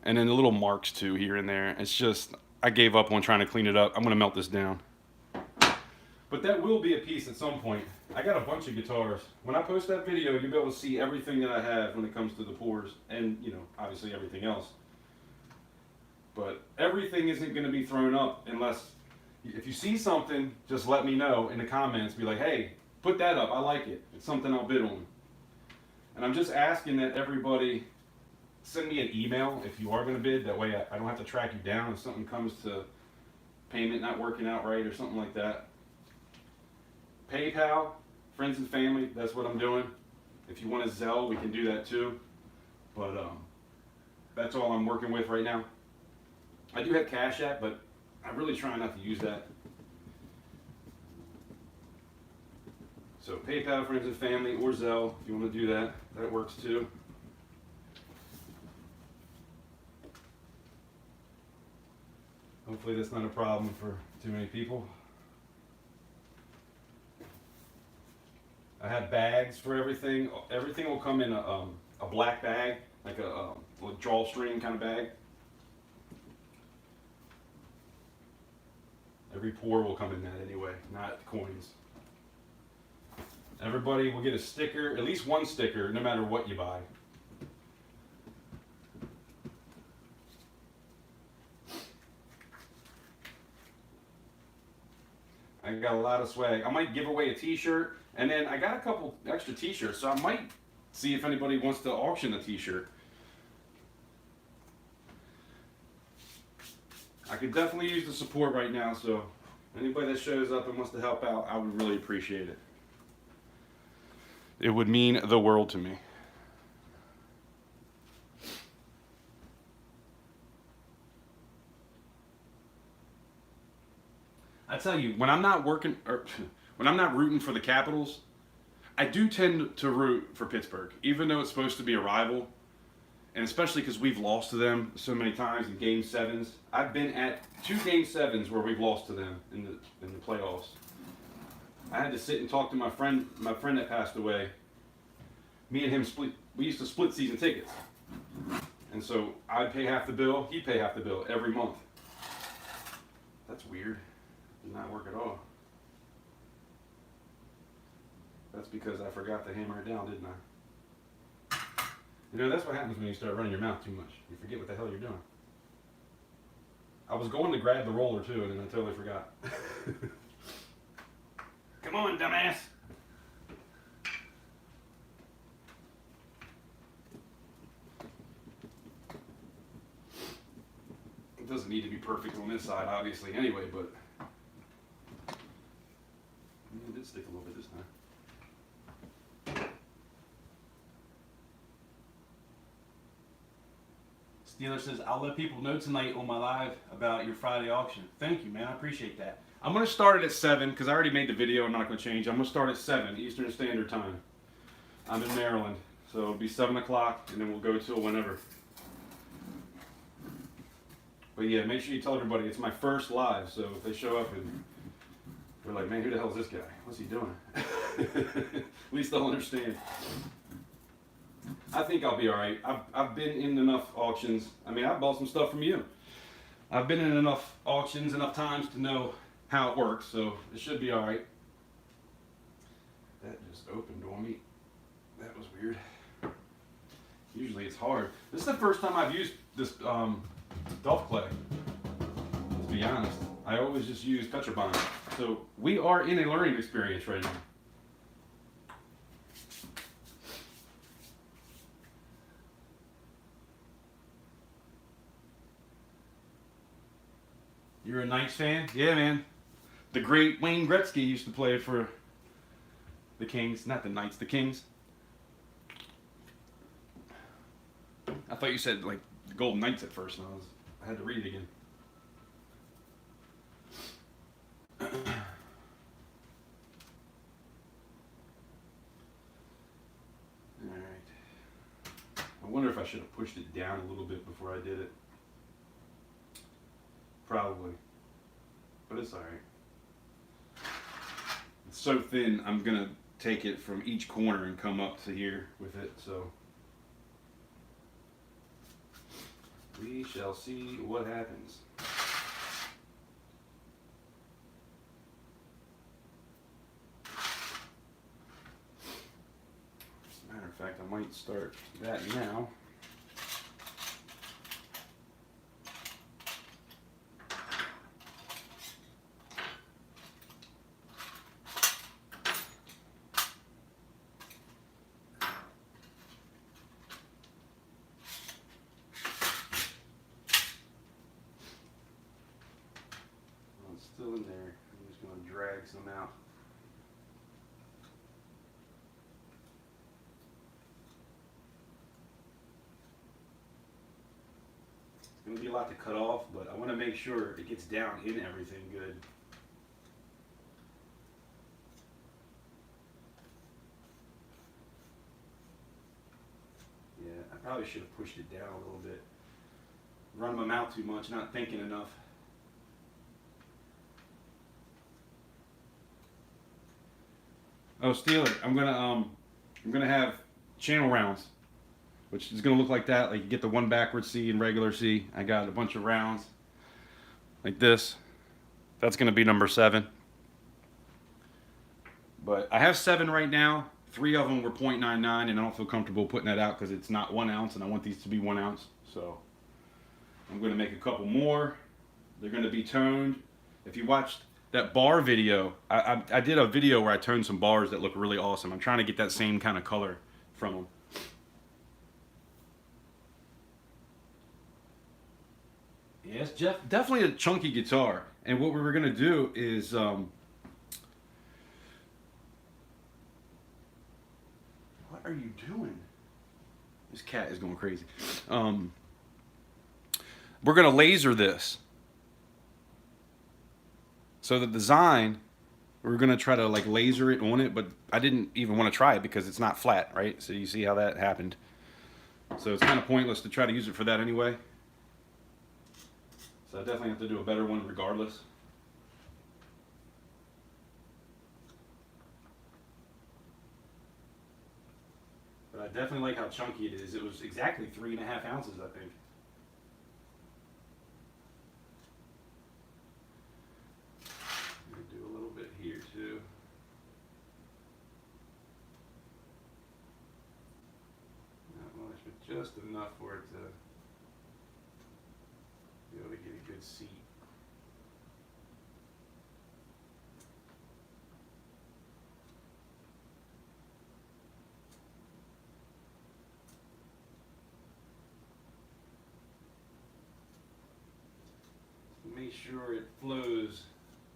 And then the little marks too here and there. It's just, I gave up on trying to clean it up. I'm going to melt this down. But that will be a piece at some point. I got a bunch of guitars. When I post that video, you'll be able to see everything that I have when it comes to the pours, and obviously everything else. But everything isn't going to be thrown up unless, if you see something, just let me know in the comments. Be like, hey, put that up. I like it. It's something I'll bid on. And I'm just asking that everybody send me an email if you are going to bid. That way I don't have to track you down if something comes to payment not working out right or something like that. PayPal, friends and family, that's what I'm doing. If you want to Zelle, we can do that too. But that's all I'm working with right now. I do have Cashapp, but I'm really trying not to use that. So PayPal, friends and family, or Zelle, if you want to do that, that works too. Hopefully that's not a problem for too many people. I have bags for everything. Everything will come in a black bag, like a drawstring kind of bag. Every pour will come in that anyway, not coins. Everybody will get a sticker, at least one sticker, no matter what you buy. I got a lot of swag. I might give away a t-shirt, and then I got a couple extra t-shirts, so I might see if anybody wants to auction a t-shirt. I could definitely use the support right now, so anybody that shows up and wants to help out, I would really appreciate it. It would mean the world to me. I tell you, when I'm not working, or when I'm not rooting for the Capitals, I do tend to root for Pittsburgh, even though it's supposed to be a rival, and especially because we've lost to them so many times in Game 7s. I've been at 2 Game 7s where we've lost to them in the playoffs. I had to sit and talk to my friend that passed away. Me and him we used to split season tickets, and so I'd pay half the bill, he'd pay half the bill every month. That's weird. Did not work at all. That's because I forgot to hammer it down, didn't I? That's what happens when you start running your mouth too much. You forget what the hell you're doing. I was going to grab the roller too, and then I totally forgot. Come on, dumbass. It doesn't need to be perfect on this side, obviously, anyway, but it did stick a little bit this time. Steeler says, I'll let people know tonight on my live about your Friday auction. Thank you, man. I appreciate that. I'm going to start it at 7 because I already made the video. I'm not going to change. I'm going to start at 7 Eastern Standard Time. I'm in Maryland, so it'll be 7 o'clock, and then we'll go till whenever. But yeah, make sure you tell everybody it's my first live, so if they show up and they're like, man, who the hell is this guy? What's he doing? At least they'll understand. I think I'll be alright. I've been in enough auctions. I mean, I bought some stuff from you. I've been in enough auctions enough times to know how it works, so it should be alright. That just opened on me. That was weird. Usually it's hard. This is the first time I've used this Delft clay, to be honest. I always just use Petrobond. So we are in a learning experience right now. You're a Knights fan? Yeah, man. The great Wayne Gretzky used to play for the Kings. Not the Knights, the Kings. I thought you said like the Golden Knights at first, and I had to read it again. Alright. I wonder if I should have pushed it down a little bit before I did it. Probably. But it's alright. It's so thin, I'm going to take it from each corner and come up to here with it, so we shall see what happens. let's start that now. It's still in there. I'm just going to drag some out. It's going to be a lot to cut off, but I want to make sure it gets down in everything good. Yeah, I probably should have pushed it down a little bit. Run my mouth too much, not thinking enough. Oh, Steeler, I'm gonna have channel rounds, which is gonna look like that. Like you get the one backward C and regular C. I got a bunch of rounds like this. That's gonna be number 7. But I have 7 right now. 3 of them were 0.99, and I don't feel comfortable putting that out because it's not 1 ounce, and I want these to be 1 ounce. So I'm gonna make a couple more. They're gonna be toned. If you watched that bar video, I did a video where I toned some bars that look really awesome. I'm trying to get that same kind of color from them. Yeah, it's definitely a chunky guitar. And what we were going to do is, what are you doing? This cat is going crazy. We're going to laser this. So the design, we're going to try to like laser it on it, but I didn't even want to try it because it's not flat, right? So you see how that happened. So it's kind of pointless to try to use it for that anyway. So I definitely have to do a better one regardless. But I definitely like how chunky it is. It was exactly 3.5 ounces, I think. Do a little bit here too. Not much, but just enough for it to be able to get a good seat. Make sure it flows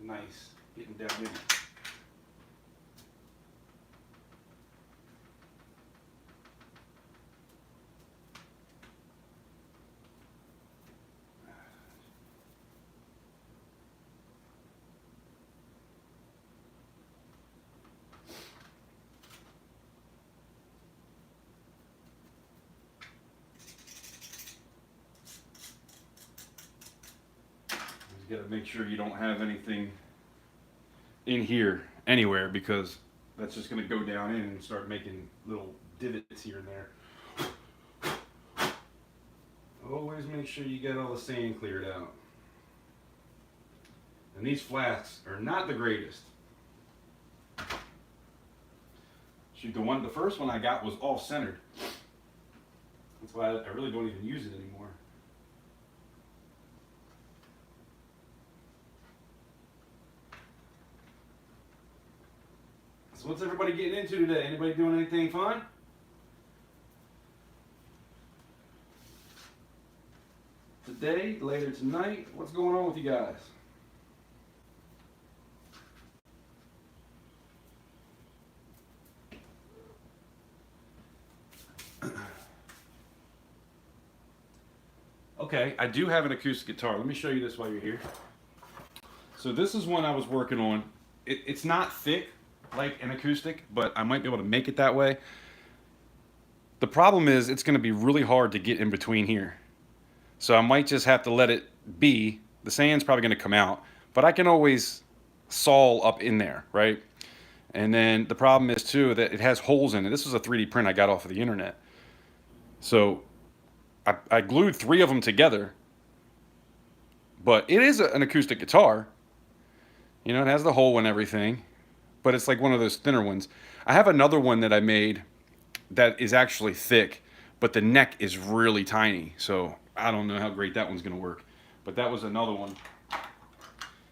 nice, getting down in it. You got to make sure you don't have anything in here anywhere, because that's just going to go down in and start making little divots here and there. Always make sure you get all the sand cleared out. And these flasks are not the greatest. Shoot, the first one I got was all centered. That's why I really don't even use it anymore. So what's everybody getting into today? Anybody doing anything fun? Today, later tonight, what's going on with you guys? Okay, I do have an acoustic guitar. Let me show you this while you're here. So this is one I was working on. It's not thick like an acoustic, but I might be able to make it that way. The problem is it's going to be really hard to get in between here. So I might just have to let it be. The sand's probably going to come out, but I can always saw up in there, right? And then the problem is too that it has holes in it. This was a 3D print I got off of the internet. So I glued 3 of them together, but it is an acoustic guitar. You know, it has the hole and everything, but it's like one of those thinner ones. I have another one that I made that is actually thick, but the neck is really tiny. So I don't know how great that one's going to work. But that was another one.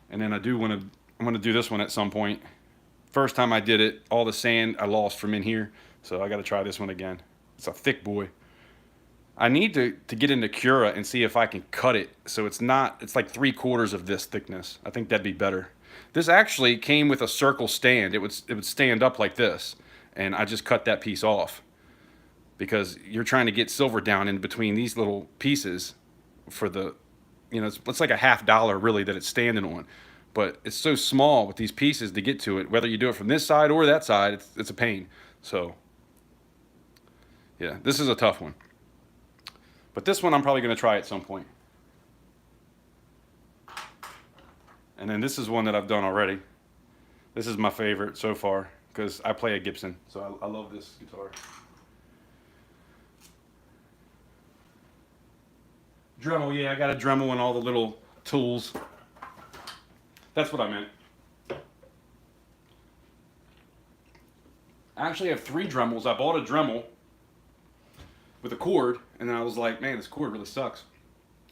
And then I'm going to do this one at some point. First time I did it, all the sand I lost from in here. So I got to try this one again. It's a thick boy. I need to get into Cura and see if I can cut it so it's like 3/4 of this thickness. I think that'd be better. This actually came with a circle stand. It would stand up like this, and I just cut that piece off because you're trying to get silver down in between these little pieces for the, it's like a $50 really that it's standing on, but it's so small with these pieces to get to it. Whether you do it from this side or that side, it's a pain. So yeah, this is a tough one. But this one I'm probably going to try at some point. And then this is one that I've done already. This is my favorite so far because I play a Gibson, so I love this guitar. Dremel, yeah, I got a Dremel and all the little tools. That's what I meant. I actually have 3 Dremels. I bought a Dremel with a cord, and then I was like, man, this cord really sucks.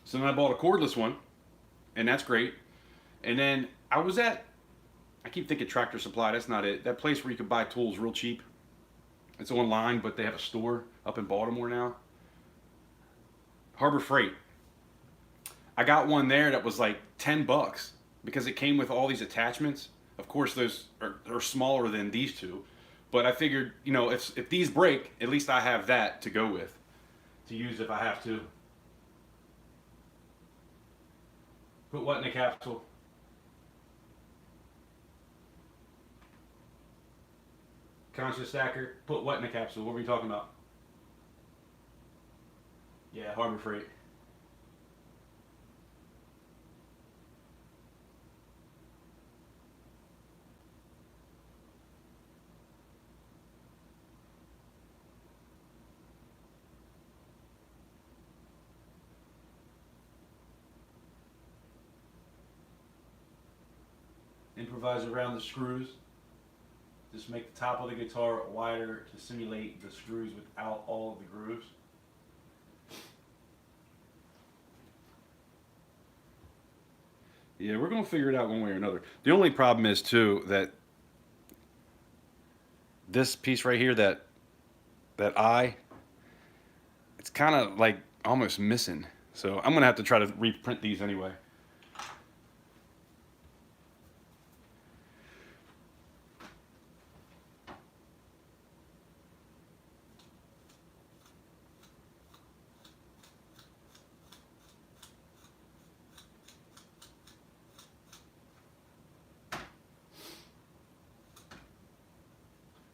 So then I bought a cordless one, and that's great. And then I keep thinking Tractor Supply, that's not it. That place where you can buy tools real cheap. It's online, but they have a store up in Baltimore now. Harbor Freight. I got one there that was like $10 because it came with all these attachments. Of course, those are smaller than these two. But I figured, if these break, at least I have that to go with, to use if I have to. Put what in the capsule? Conscious stacker. Put what in the capsule? What were you talking about? Yeah, Harbor Freight. Improvise around the screws. Just make the top of the guitar wider to simulate the screws without all of the grooves. Yeah, we're going to figure it out one way or another. The only problem is, too, that this piece right here, that eye, it's kind of like almost missing. So I'm going to have to try to reprint these anyway.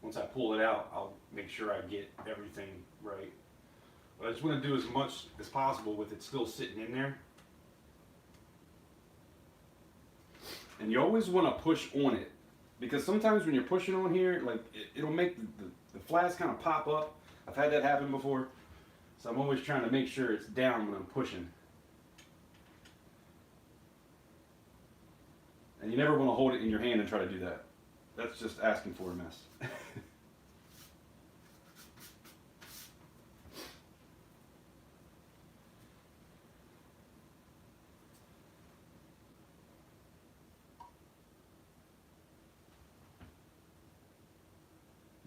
Once I pull it out, I'll make sure I get everything right. But I just want to do as much as possible with it still sitting in there. And you always want to push on it, because sometimes when you're pushing on here, like it'll make the flats kind of pop up. I've had that happen before. So I'm always trying to make sure it's down when I'm pushing. And you never want to hold it in your hand and try to do that. That's just asking for a mess.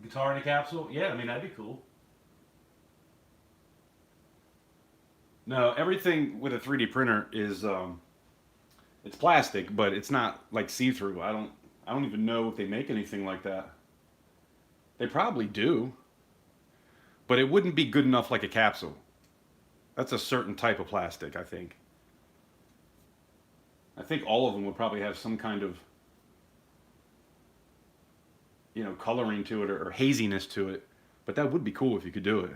Guitar in a capsule? Yeah, I mean, that'd be cool. No, everything with a 3D printer is it's plastic, but it's not like see-through. I don't even know if they make anything like that. They probably do, but it wouldn't be good enough like a capsule. That's a certain type of plastic, I think. I think all of them would probably have some kind of, coloring to it or haziness to it. But that would be cool if you could do it.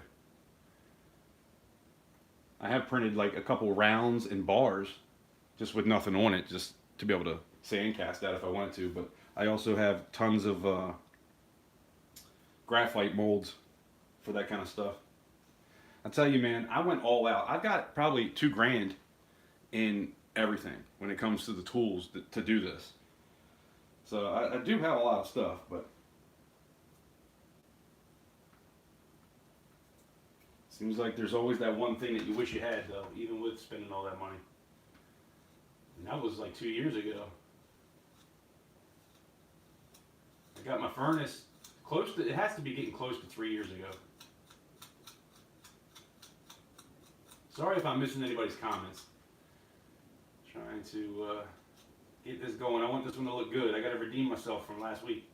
I have printed like a couple rounds and bars just with nothing on it, just to be able to sandcast that if I wanted to. But I also have tons of graphite molds for that kind of stuff. I tell you, man, I went all out. I've got probably $2,000 in everything when it comes to the tools to do this. So I do have a lot of stuff, but Seems like there's always that one thing that you wish you had, though, even with spending all that money. And that was like 2 years ago. I got my furnace close to, it has to be getting close to 3 years ago. Sorry if I'm missing anybody's comments. Trying to get this going. I want this one to look good. I got to redeem myself from last week.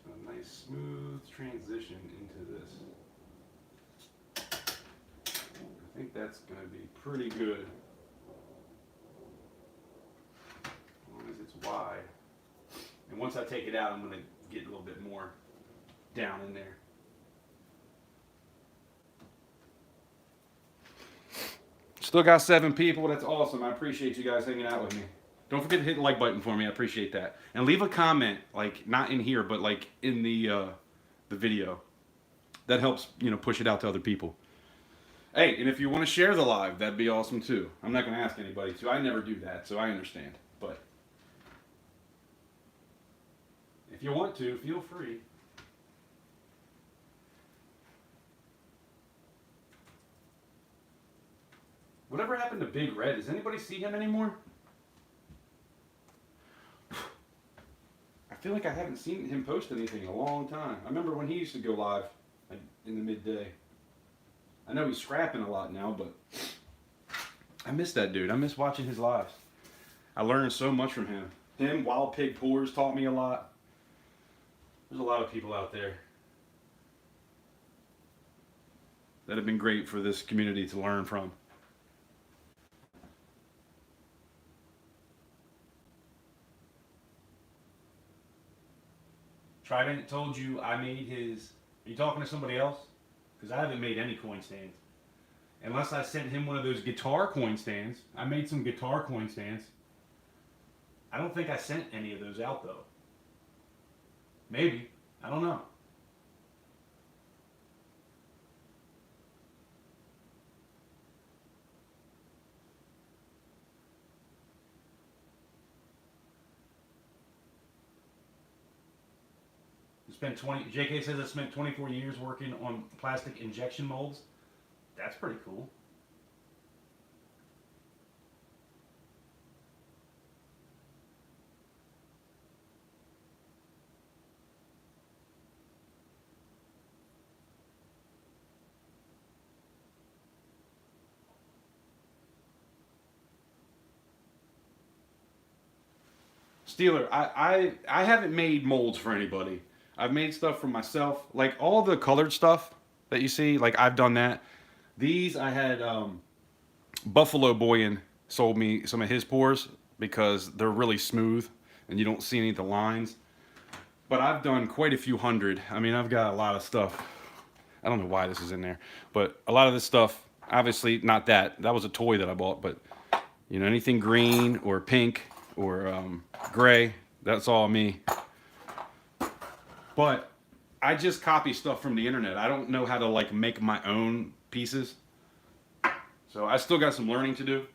So a nice smooth transition into this. I think that's going to be pretty good. As long as it's wide. And once I take it out, I'm going to get a little bit more down in there. Still got 7 people. That's awesome. I appreciate you guys hanging out with me. Don't forget to hit the like button for me. I appreciate that. And leave a comment, like not in here, but like in the video. That helps, push it out to other people. Hey, and if you want to share the live, that'd be awesome too. I'm not going to ask anybody to. I never do that, so I understand. But if you want to, feel free. Whatever happened to Big Red? Does anybody see him anymore? I feel like I haven't seen him post anything in a long time. I remember when he used to go live in the midday. I know he's scrapping a lot now, but I miss that dude. I miss watching his lives. I learned so much from him. Him, Wild Pig Pours taught me a lot. There's a lot of people out there that have been great for this community to learn from. Trident told you I made his... Are you talking to somebody else? Because I haven't made any coin stands. Unless I sent him one of those guitar coin stands. I made some guitar coin stands. I don't think I sent any of those out though. Maybe. I don't know. JK says I spent 24 years working on plastic injection molds. That's pretty cool. Steeler, I haven't made molds for anybody. I've made stuff for myself. Like all the colored stuff that you see, like I've done that. These I had Buffalo Boyan sold me some of his pours because they're really smooth and you don't see any of the lines. But I've done quite a few hundred. I mean, I've got a lot of stuff. I don't know why this is in there, but a lot of this stuff, obviously not that. That was a toy that I bought, but anything green or pink or gray, that's all me. But I just copy stuff from the internet. I don't know how to like make my own pieces. So I still got some learning to do.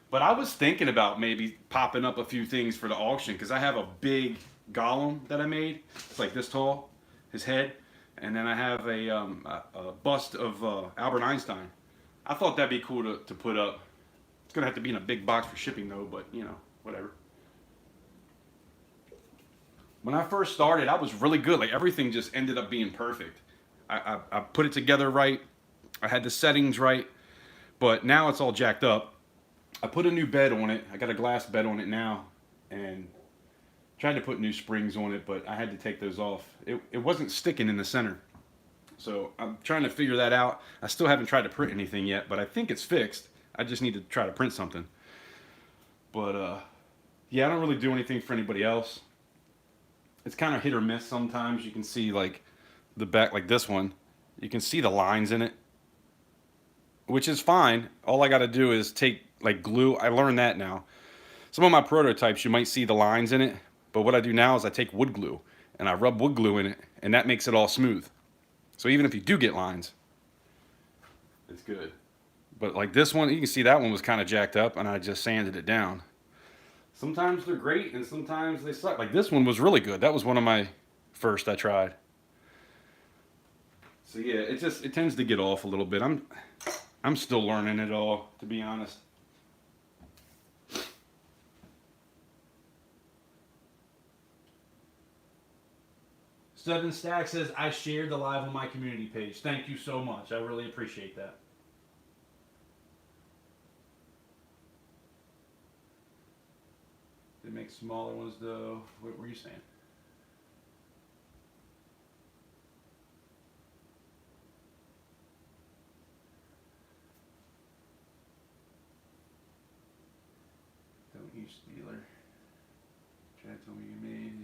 But I was thinking about maybe popping up a few things for the auction because I have a big golem that I made. It's like this tall, his head. And then I have a bust of Albert Einstein. I thought that'd be cool to put up. It's going to have to be in a big box for shipping though, but whatever. When I first started, I was really good. Like everything just ended up being perfect. I put it together right. I had the settings right. But now it's all jacked up. I put a new bed on it. I got a glass bed on it now. And tried to put new springs on it, but I had to take those off. It wasn't sticking in the center. So I'm trying to figure that out. I still haven't tried to print anything yet, but I think it's fixed. I just need to try to print something. But yeah, I don't really do anything for anybody else. It's kind of hit or miss sometimes. You can see like the back, like this one. You can see the lines in it, which is fine. All I got to do is take like glue. I learned that now. Some of my prototypes, you might see the lines in it. But what I do now is I take wood glue and I rub wood glue in it, and that makes it all smooth. So even if you do get lines, it's good. But like this one, you can see that one was kind of jacked up, and I just sanded it down. Sometimes they're great and sometimes they suck. Like this one was really good. That was one of my first I tried. So yeah, it tends to get off a little bit. I'm still learning it all, to be honest. Seven Stack says, I shared the live on my community page. Thank you so much. I really appreciate that. They make smaller ones though. What were you saying? Don't use Steeler. Chad told me you made his.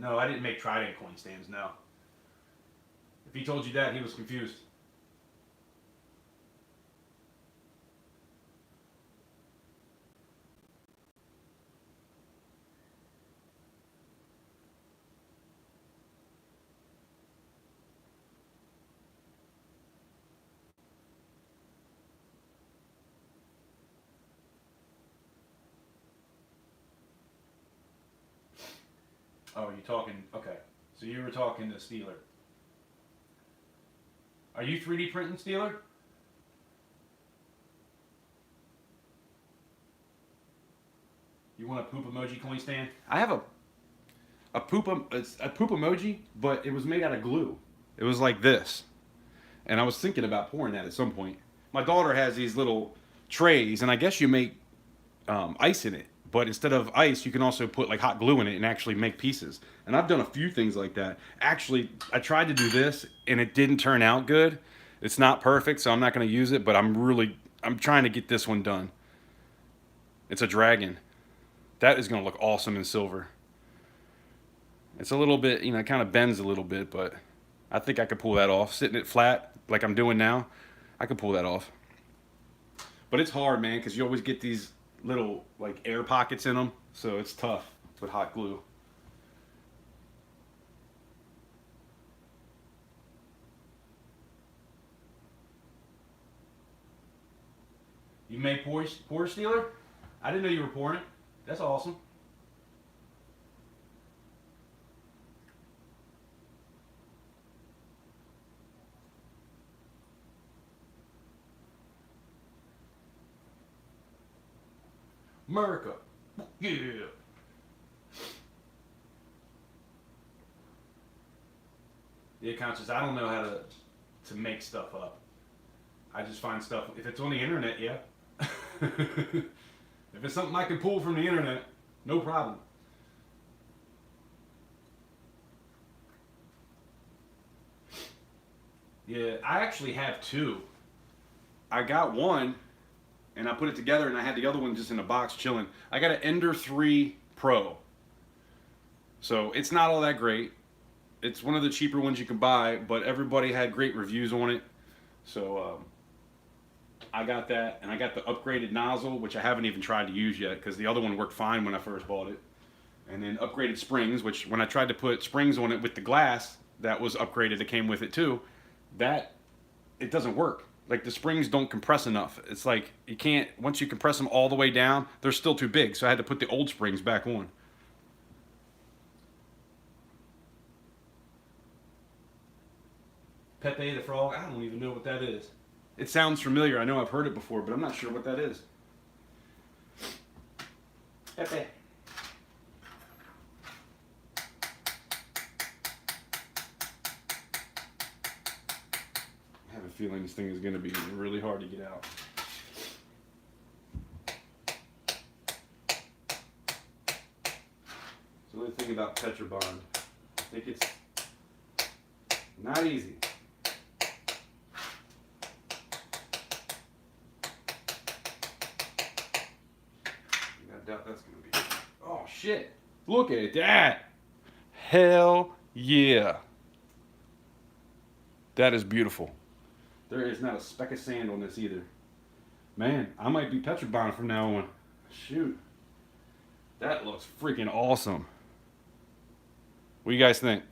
No, I didn't make Trident coin stands, no. If he told you that, he was confused. Oh, you talking, okay. So you were talking to Steeler. Are you 3D printing, Steeler? You want a poop emoji coin stand? I have a poop emoji, but it was made out of glue. It was like this. And I was thinking about pouring that at some point. My daughter has these little trays, and I guess you make ice in it. But instead of ice, you can also put like hot glue in it and actually make pieces. And I've done a few things like that. Actually, I tried to do this, and it didn't turn out good. It's not perfect, so I'm not going to use it, but I'm trying to get this one done. It's a dragon. That is going to look awesome in silver. It's a little bit, it kind of bends a little bit, but I think I could pull that off. Sitting it flat, like I'm doing now, I could pull that off. But it's hard, man, because you always get these little, like, air pockets in them, so it's tough with hot glue. You made pour Steeler? I didn't know you were pouring it. That's awesome. America. Yeah. Yeah, conscious. I don't know how to make stuff up. I just find stuff. If it's on the internet, yeah. If it's something I can pull from the internet, no problem. Yeah, I actually have two. I got one, and I put it together, and I had the other one just in a box chilling. I got an Ender 3 Pro. So it's not all that great. It's one of the cheaper ones you can buy, but everybody had great reviews on it. So I got that, and I got the upgraded nozzle, which I haven't even tried to use yet because the other one worked fine when I first bought it. And then upgraded springs, which when I tried to put springs on it with the glass that was upgraded, that came with it too, that it doesn't work. Like the springs don't compress enough. It's like you can't, once you compress them all the way down, they're still too big. So I had to put the old springs back on. Pepe the Frog, I don't even know what that is. It sounds familiar. I know I've heard it before, but I'm not sure what that is. Pepe. I have a feeling this thing is going to be really hard to get out. It's the only thing about Petrobond. I think it's not easy. I doubt that's going to be. Oh, shit. Look at that. Hell yeah. That is beautiful. There is not a speck of sand on this either. Man, I might be Petrobond from now on. Shoot. That looks freaking awesome. What do you guys think?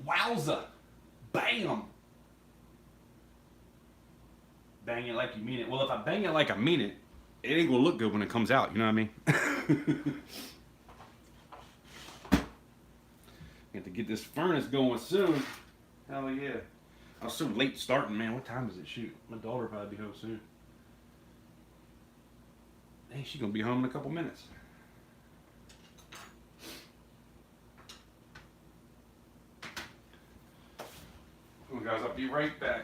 Wowza. Bam. Bang it like you mean it. Well, if I bang it like I mean it, it ain't gonna look good when it comes out. You know what I mean? Got to get this furnace going soon. Hell yeah. I was so late starting, man. What time does it shoot? My daughter will probably be home soon. Hey, she's gonna be home in a couple minutes. Come on, guys, I'll be right back.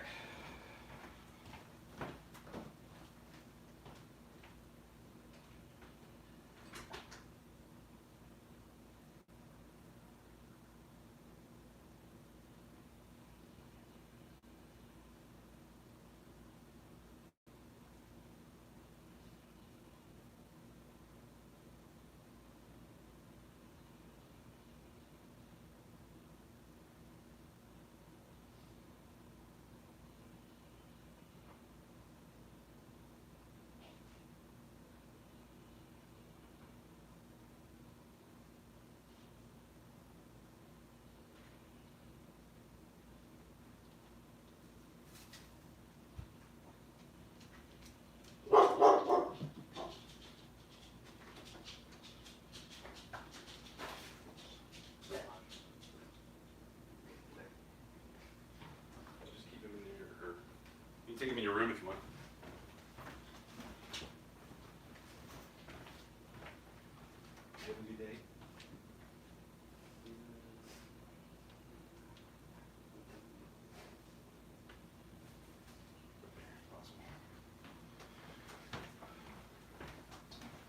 Take him in your room if you want. Have a good day.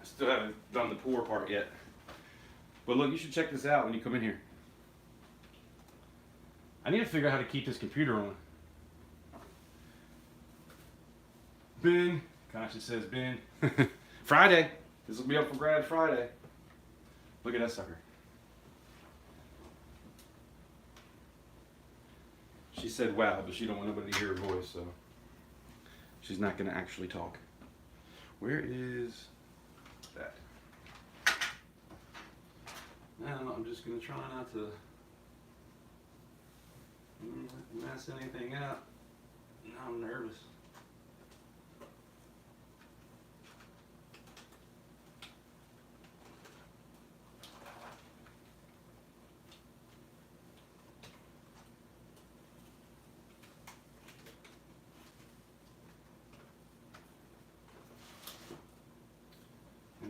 I still haven't done the pour part yet. But look, you should check this out when you come in here. I need to figure out how to keep this computer on. Ben, Kasha says Ben. Friday. This will be up for grabs Friday. Look at that sucker. She said wow, but she don't want nobody to hear her voice, so she's not going to actually talk. Where is that? No, I'm just going to try not to mess anything up. Now I'm nervous.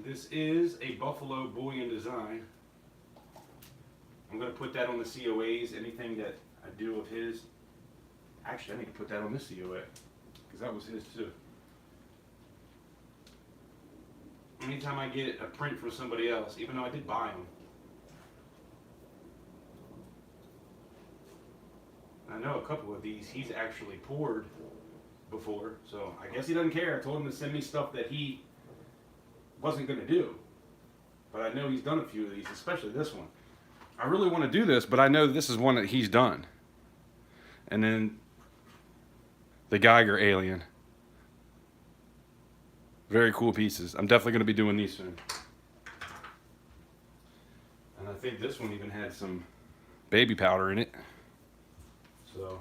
This is a Buffalo bullion design. I'm going to put that on the COAs. Anything that I do of his. Actually, I need to put that on this COA because that was his too. Anytime I get a print from somebody else, even though I did buy them. I know a couple of these he's actually poured before, so I guess he doesn't care. I told him to send me stuff that he wasn't going to do, but I know he's done a few of these, especially this one. I really want to do this, but I know this is one that he's done. And then the Geiger alien. Very cool pieces. I'm definitely going to be doing these soon. And I think this one even had some baby powder in it. So,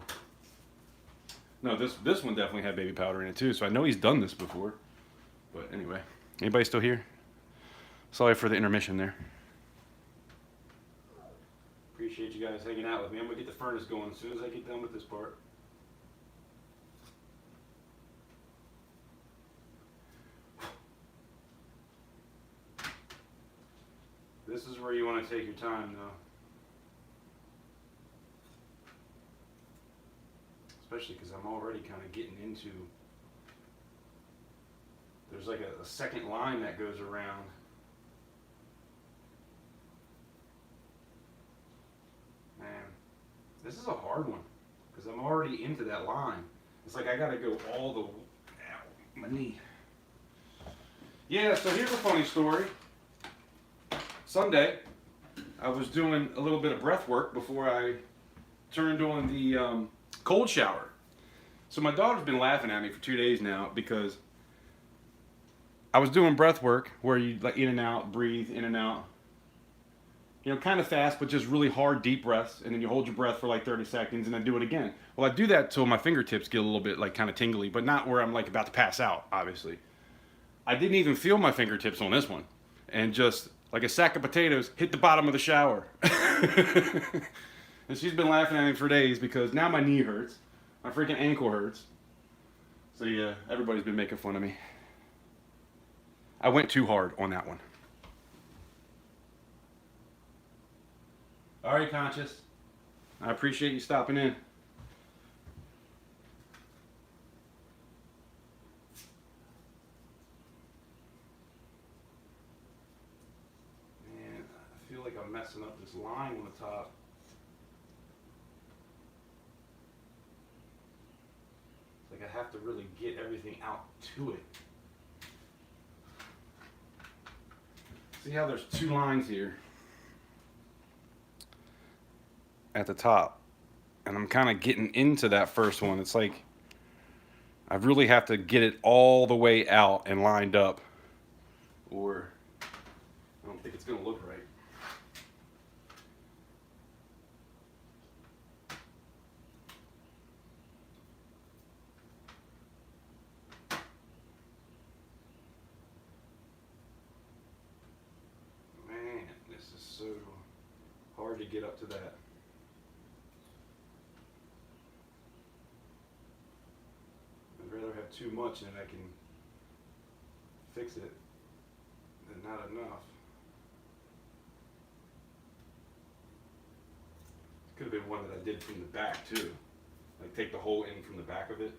no, this one definitely had baby powder in it too, so I know he's done this before. But anyway. Anybody still here? Sorry for the intermission there. Appreciate you guys hanging out with me. I'm going to get the furnace going as soon as I get done with this part. This is where you want to take your time, though. Especially because I'm already kind of getting into... There's like a second line that goes around. Man, this is a hard one because I'm already into that line. It's like I gotta go all the... Ow, my knee. Yeah, so here's a funny story. Sunday, I was doing a little bit of breath work before I turned on the cold shower. So my daughter's been laughing at me for 2 days now because I was doing breath work where you like in and out, breathe in and out. kind of fast, but just really hard, deep breaths, and then you hold your breath for like 30 seconds, and then do it again. Well, I do that till my fingertips get a little bit like kind of tingly, but not where I'm like about to pass out. Obviously, I didn't even feel my fingertips on this one, and just like a sack of potatoes hit the bottom of the shower. And she's been laughing at me for days because now my knee hurts, my freaking ankle hurts. So yeah, everybody's been making fun of me. I went too hard on that one. All right, Conscious. I appreciate you stopping in. Man, I feel like I'm messing up this line on the top. It's like I have to really get everything out to it. See how there's two lines here at the top, and I'm kind of getting into that first one. It's like I really have to get it all the way out and lined up, or I don't think it's gonna look right. Man, this is so hard to get up to that. I'd rather have too much and I can fix it than not enough. Could have been one that I did from the back too. Like take the whole in from the back of it.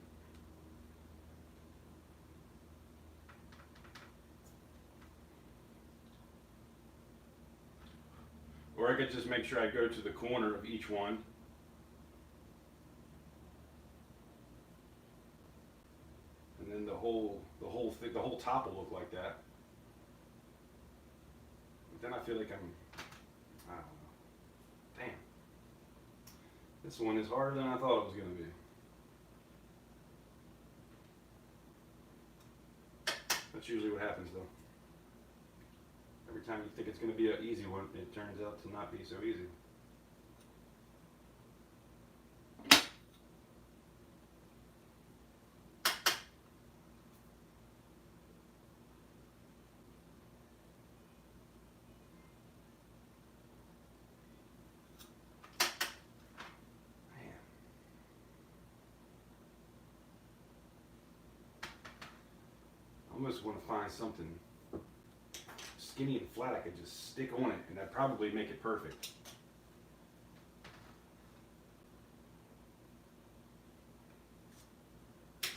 Or I could just make sure I go to the corner of each one. And then the whole thing, the whole top will look like that. But then I feel like I don't know. Damn. This one is harder than I thought it was going to be. That's usually what happens though. Every time you think it's going to be an easy one, it turns out to not be so easy. Man. I almost want to find something skinny and flat I could just stick on it, and that'd probably make it perfect. It's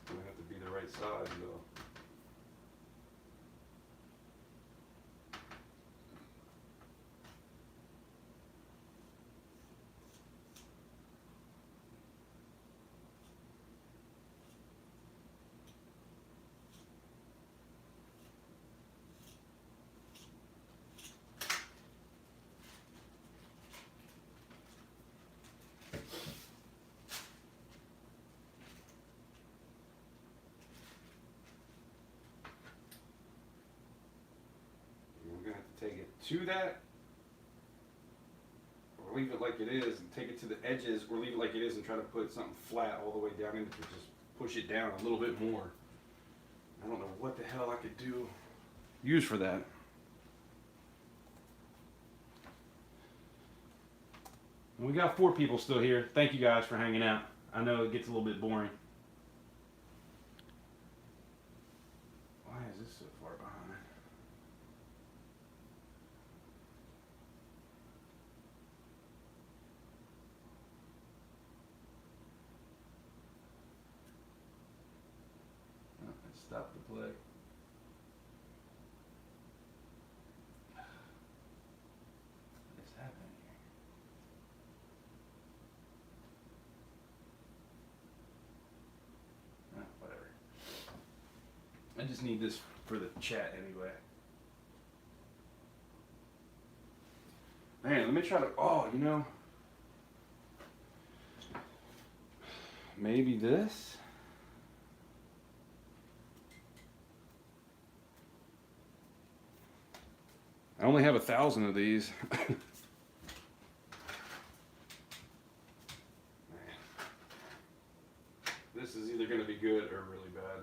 gonna have to be the right size though. Take it to that, or leave it like it is and take it to the edges, or leave it like it is and try to put something flat all the way down into it. Just push it down a little bit more. I don't know what the hell I could use for that. And we got 4 people still here. Thank you guys for hanging out. I know it gets a little bit boring. Why is this so far behind? Stop the play. What is happening here? Whatever. I just need this for the chat anyway. Man, let me try to, maybe this? I only have 1,000 of these. This is either going to be good or really bad.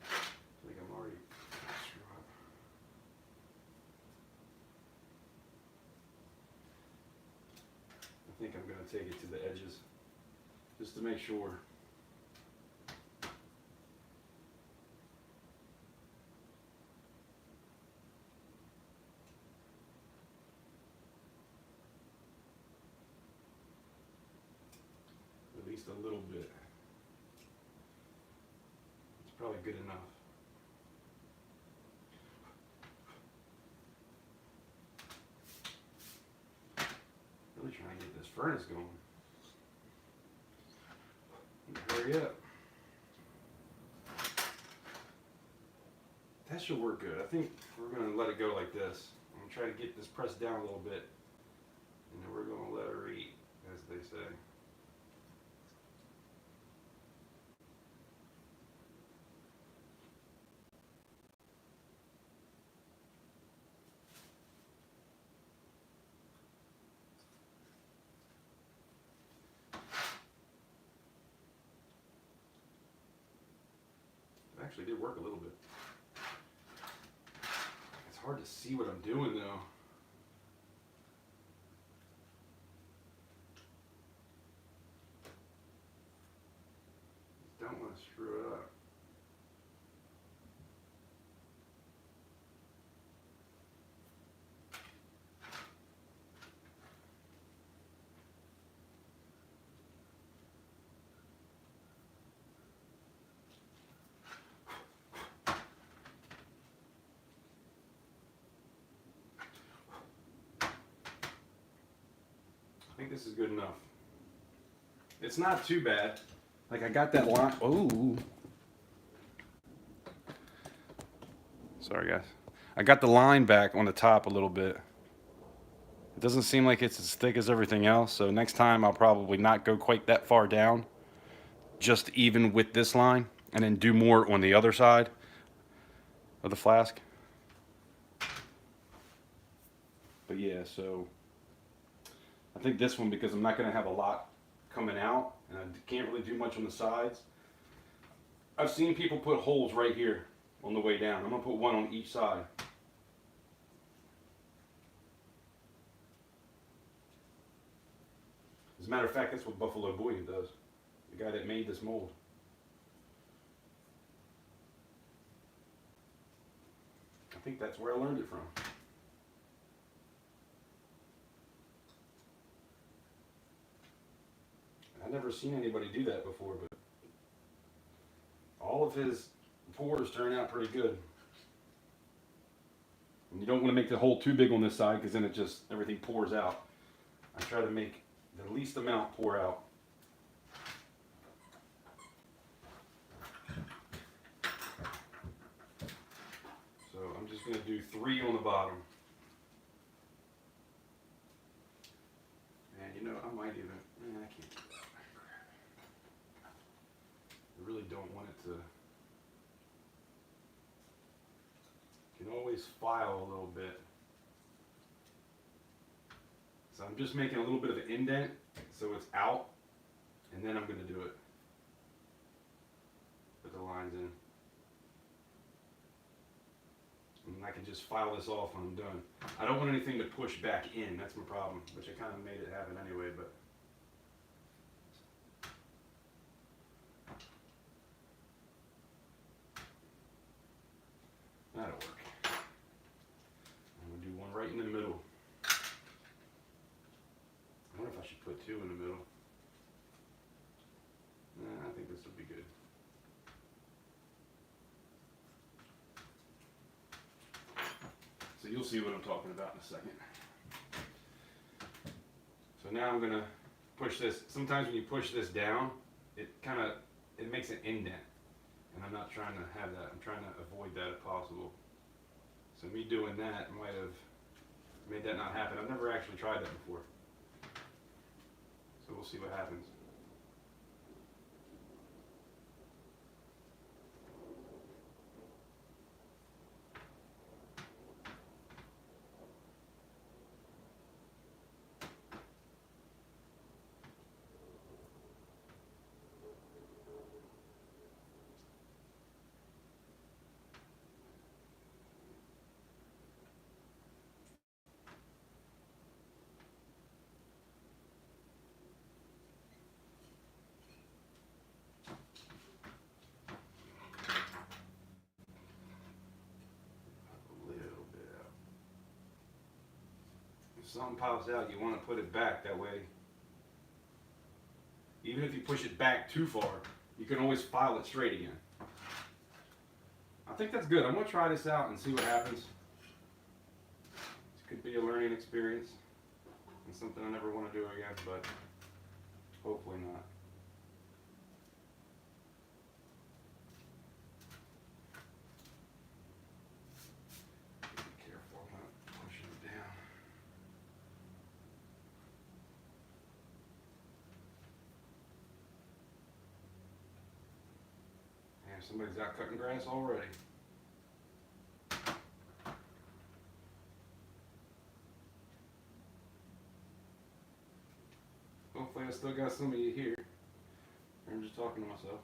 I think I'm already screw up. I think I'm going to take it to the edges just to make sure. At least a little bit. It's probably good enough. Really trying to get this furnace going. Hurry up. That should work good. I think we're going to let it go like this. I'm going to try to get this pressed down a little bit. And then we're going to let her eat, as they say. It actually did work a little bit. It's hard to see what I'm doing though. Don't want to screw it up. I think this is good enough. It's not too bad. Like I got that line. Oh. Sorry guys. I got the line back on the top a little bit. It doesn't seem like it's as thick as everything else, so next time I'll probably not go quite that far down. Just even with this line, and then do more on the other side of the flask. But yeah, so I think this one, because I'm not going to have a lot coming out, and I can't really do much on the sides. I've seen people put holes right here on the way down. I'm going to put one on each side. As a matter of fact, that's what Buffalo Bullion does. The guy that made this mold. I think that's where I learned it from. I've never seen anybody do that before, but all of his pours turn out pretty good. And you don't want to make the hole too big on this side, because then it just, everything pours out. I try to make the least amount pour out. So I'm just going to do 3 on the bottom. And you know, I might even, I can't do that. I really don't want it to. You can always file a little bit. So I'm just making a little bit of an indent so it's out, and then I'm going to do it. Put the lines in. And I can just file this off when I'm done. I don't want anything to push back in, that's my problem, which I kind of made it happen anyway, but. That'll work. I'm going to do one right in the middle. I wonder if I should put 2 in the middle. Nah, I think this will be good. So you'll see what I'm talking about in a second. So now I'm going to push this. Sometimes when you push this down, it makes an indent. And I'm not trying to have that. I'm trying to avoid that if possible. So me doing that might have made that not happen. I've never actually tried that before. So we'll see what happens. If something pops out, you want to put it back that way. Even if you push it back too far, you can always file it straight again. I think that's good. I'm going to try this out and see what happens. This could be a learning experience and something I never want to do again, but hopefully not. Be careful, I'm not pushing it down. Man, somebody's out cutting grass already. Hopefully I still got some of you here. I'm just talking to myself.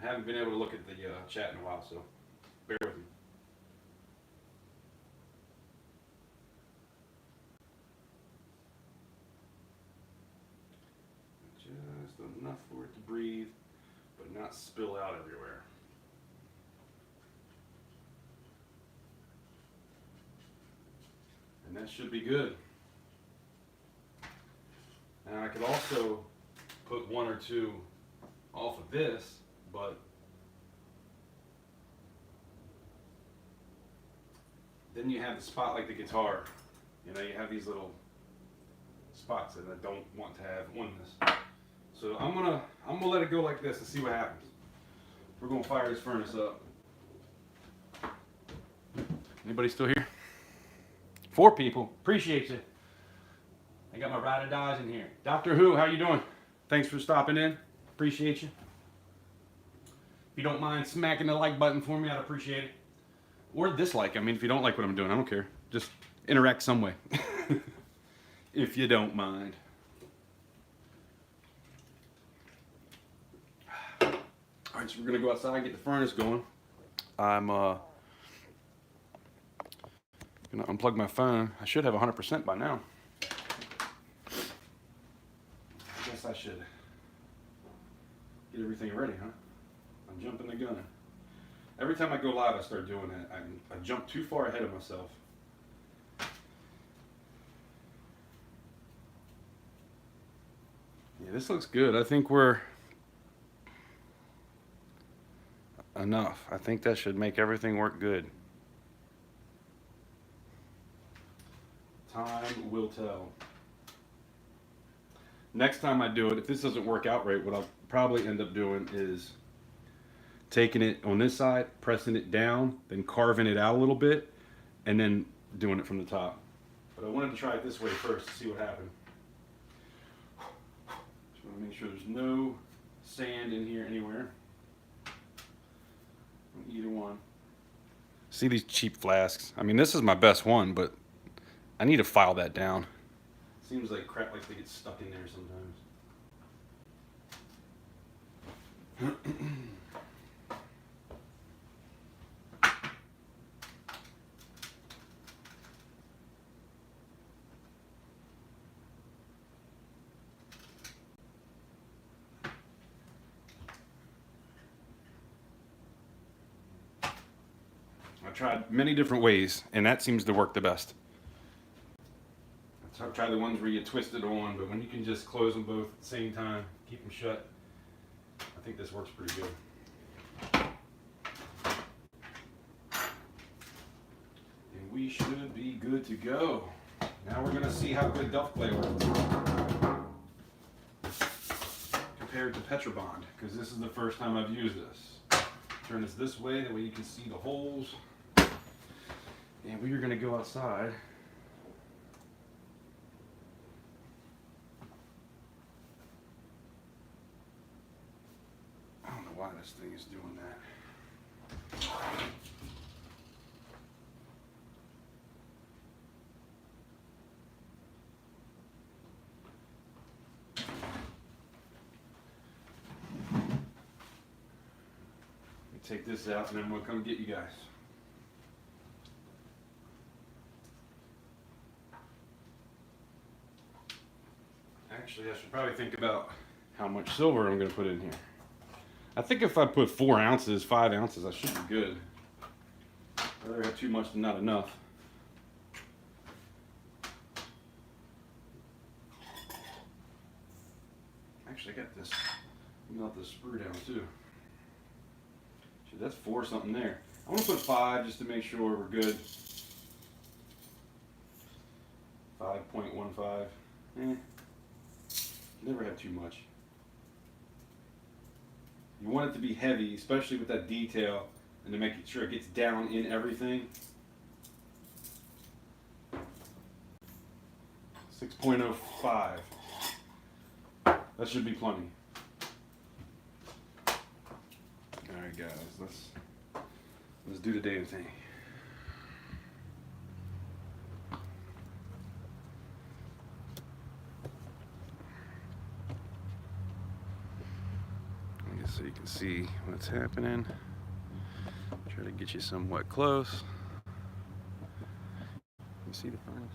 I haven't been able to look at the chat in a while, so bear with me. Just enough for it to breathe, but not spill out everywhere. And that should be good. And I could also put one or two off of this, but then you have the spot like the guitar. You know, you have these little spots that I don't want to have on this. So I'm gonna let it go like this and see what happens. We're gonna fire this furnace up. Anybody still here? 4 people. Appreciate you. I got my ride or dies in here. Doctor Who, how you doing? Thanks for stopping in. Appreciate you. If you don't mind smacking the like button for me, I'd appreciate it. Or dislike. I mean, if you don't like what I'm doing, I don't care. Just interact some way. If you don't mind. All right, so we're gonna go outside and get the furnace going. I'm gonna unplug my phone. I should have 100% by now. I guess I should get everything ready, huh? I'm jumping the gun. Every time I go live, I start doing that. I jump too far ahead of myself. Yeah, this looks good. I think we're enough. I think that should make everything work good. Time will tell. Next time I do it, if this doesn't work out right, what I'll probably end up doing is taking it on this side, pressing it down, then carving it out a little bit, and then doing it from the top. But I wanted to try it this way first to see what happened. Just want to make sure there's no sand in here anywhere. On either one. See these cheap flasks? I mean, this is my best one, but I need to file that down. Seems like crap likes to get stuck in there sometimes. I tried many different ways, and that seems to work the best. So I've tried the ones where you twist it on, but when you can just close them both at the same time, keep them shut, I think this works pretty good. And we should be good to go. Now we're going to see how good Duff Clay works compared to Petrobond, because this is the first time I've used this. Turn this way, that way you can see the holes. And we are going to go outside. I don't know why this thing is doing that. Let me take this out and then we'll come get you guys. Actually, I should probably think about how much silver I'm going to put in here. I think if I put 4 ounces, 5 ounces, I should be good. I'd rather have too much than not enough. Actually, I got this. Melt this sprue down too. Shit, that's 4 something there. I want to put 5 just to make sure we're good. 5.15. Never have too much. You want it to be heavy, especially with that detail, and to make sure it gets down in everything. 6.05. That should be plenty. Alright guys, let's do the damn thing. So you can see what's happening. Try to get you somewhat close. You see the furnace?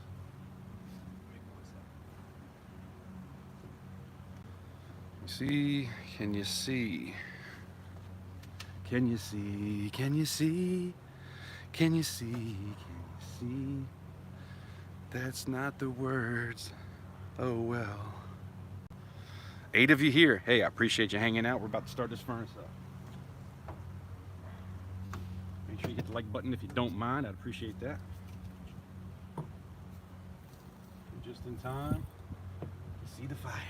See, can you see? Can you see? Can you see? Can you see? Can you see? That's not the words. Oh well. 8 of you here. Hey, I appreciate you hanging out. We're about to start this furnace up. Make sure you hit the like button if you don't mind. I'd appreciate that. Just in time to see the fire.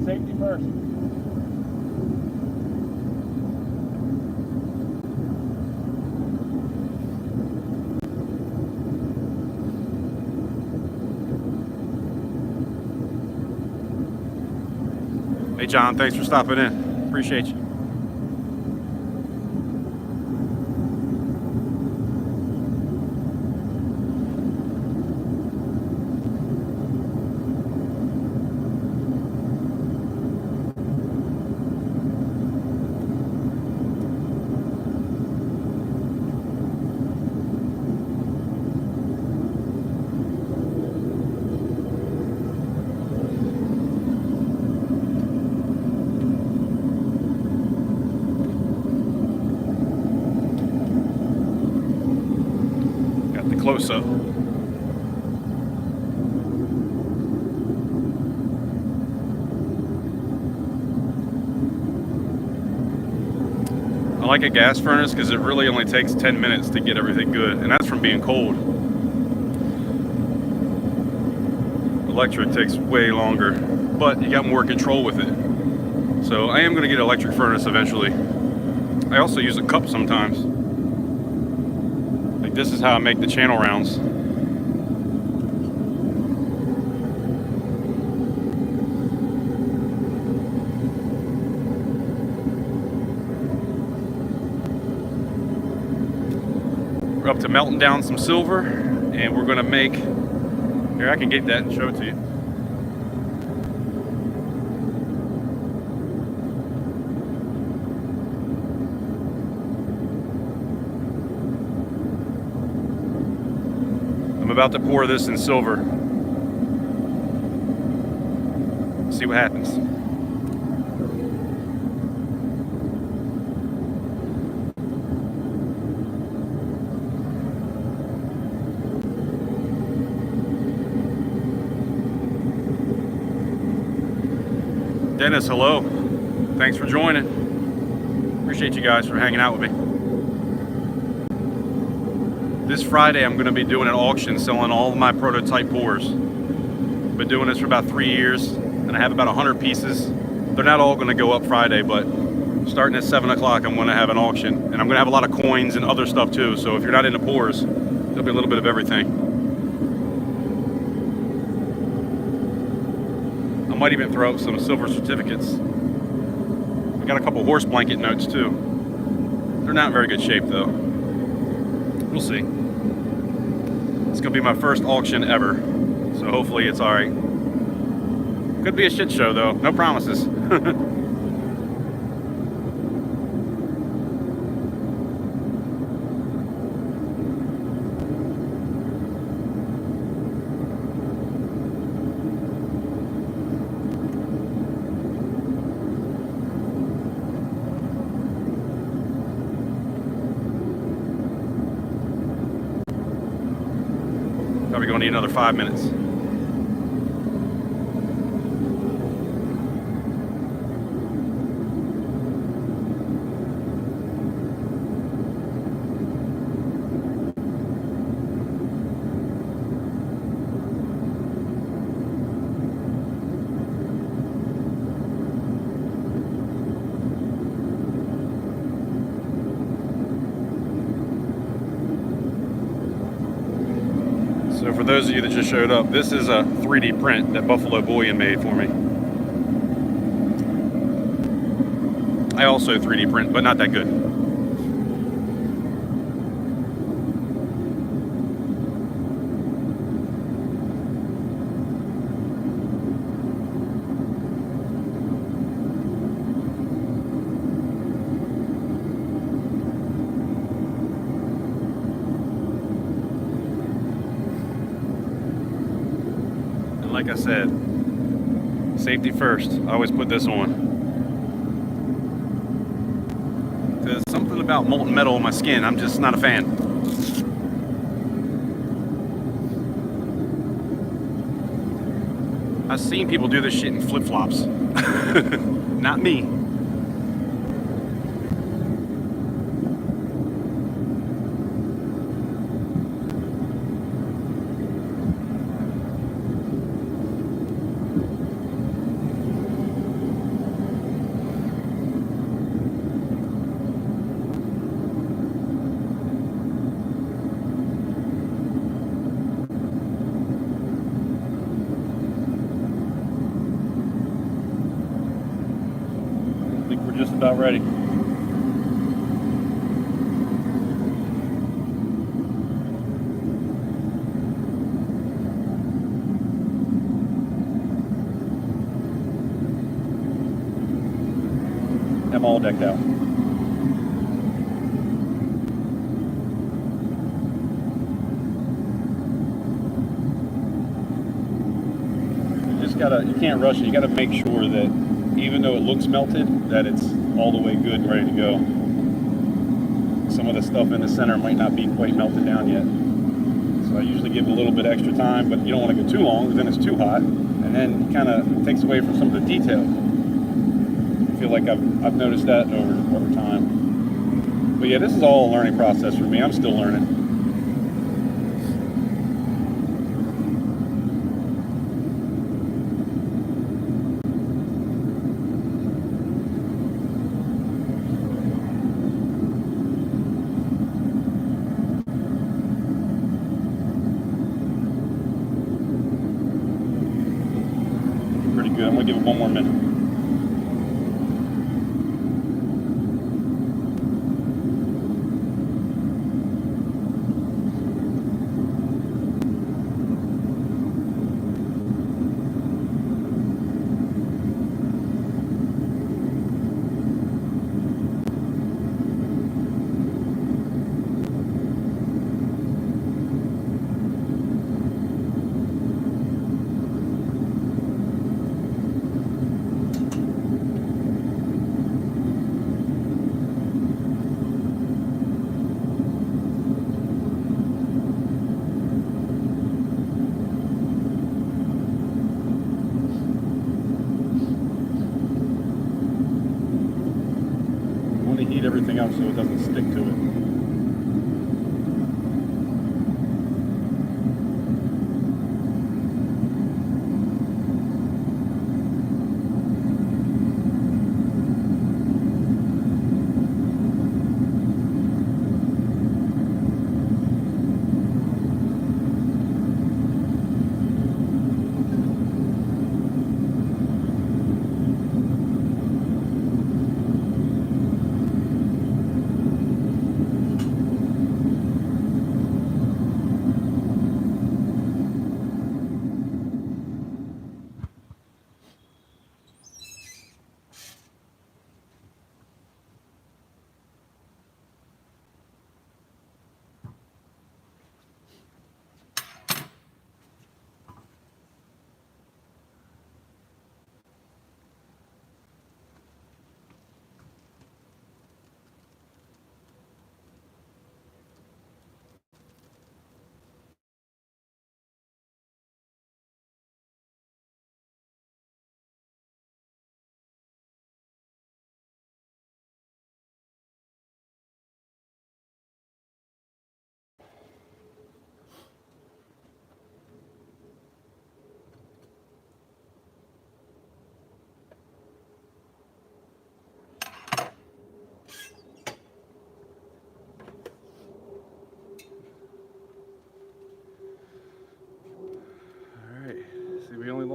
Safety first. Hey John, thanks for stopping in. Appreciate you. Close up. I like a gas furnace because it really only takes 10 minutes to get everything good, and that's from being cold. Electric takes way longer, but you got more control with it. So I am going to get an electric furnace eventually. I also use a cup sometimes. This is how I make the channel rounds. We're up to melting down some silver, and we're gonna make, here I can get that and show it to you. I'm about to pour this in silver. See what happens. Dennis, hello. Thanks for joining. Appreciate you guys for hanging out with me. This Friday, I'm going to be doing an auction selling all of my prototype pours. Been doing this for about 3 years, and I have about 100 pieces. They're not all going to go up Friday, but starting at 7 o'clock, I'm going to have an auction. And I'm going to have a lot of coins and other stuff too, so if you're not into pours, there'll be a little bit of everything. I might even throw up some silver certificates. We got a couple horse blanket notes too. They're not in very good shape though. We'll see. It's gonna be my first auction ever, so hopefully it's all right. Could be a shit show though, no promises. Probably gonna need another 5 minutes. So for those of you that just showed up, this is a 3D print that Buffalo Bullion made for me. I also 3D print, but not that good. Like I said, safety first. I always put this on. There's something about molten metal on my skin, I'm just not a fan. I've seen people do this shit in flip-flops. Not me. Just about ready. I'm all decked out. You can't rush it. You gotta make sure that even though it looks melted, that it's all the way good and ready to go. Some of the stuff in the center might not be quite melted down yet. So I usually give it a little bit extra time, but you don't want to go too long because then it's too hot. And then it kind of takes away from some of the detail. I feel like I've noticed that over time. But yeah, this is all a learning process for me. I'm still learning. Good. I'm going to give it one more minute. Heat everything up so it doesn't stick to it.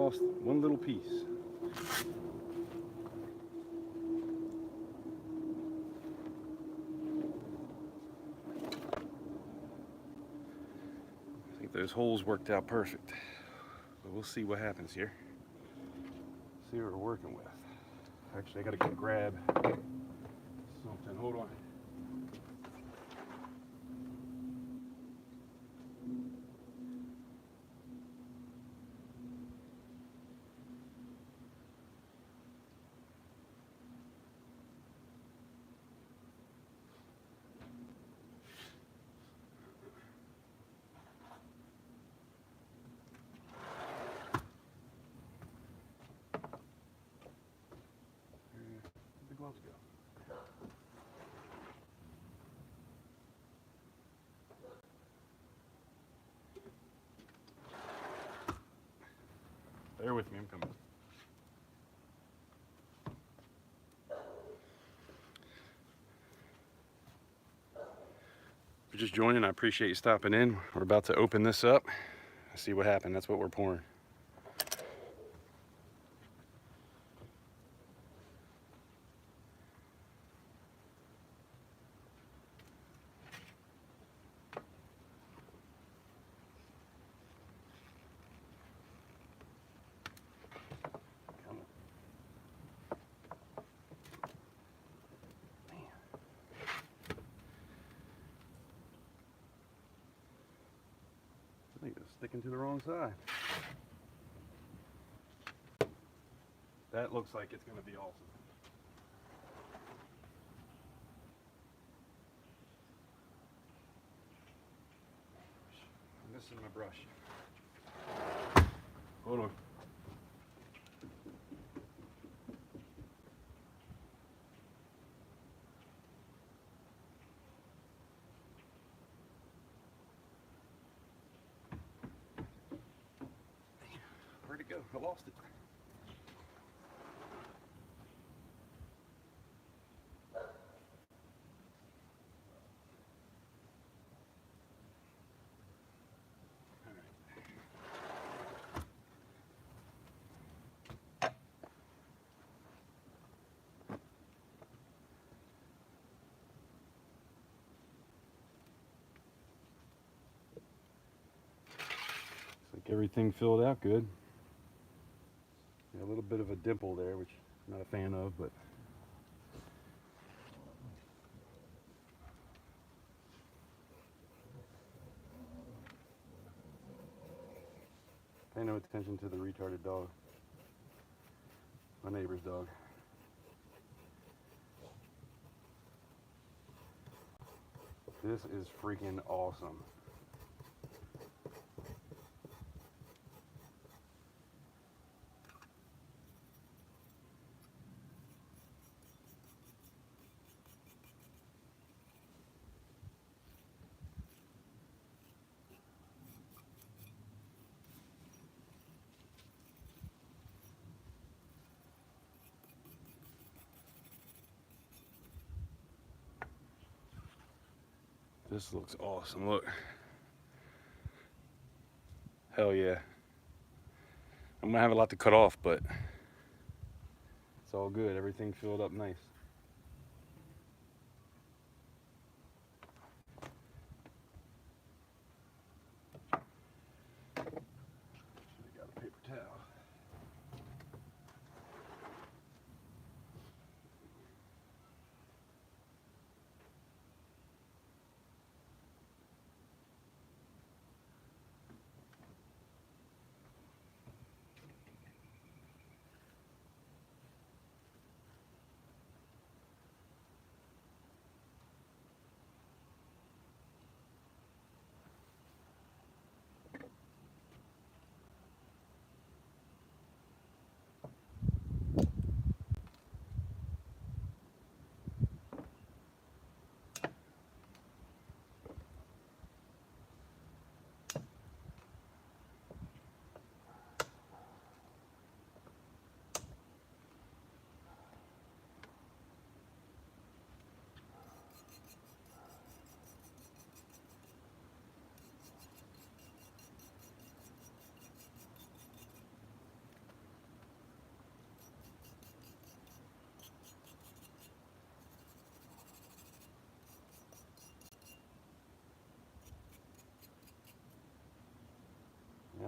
lost one little piece. I think those holes worked out perfect. But we'll see what happens here. See what we're working with. Actually, I gotta go grab something. Hold on. Where'd the gloves go? Bear with me, I'm coming. If you're just joining, I appreciate you stopping in. We're about to open this up. See what happened. That's what we're pouring. I think it's sticking to the wrong side. That looks like it's going to be awesome. I'm missing my brush. Hold on. Where'd it go? I lost it. Looks like everything filled out good. Yeah, a little bit of a dimple there, which I'm not a fan of, but pay no attention to the retarded dog. My neighbor's dog. This is freaking awesome. This looks awesome. Look. Hell yeah. I'm gonna have a lot to cut off, but it's all good. Everything filled up nice. Should've got a paper towel.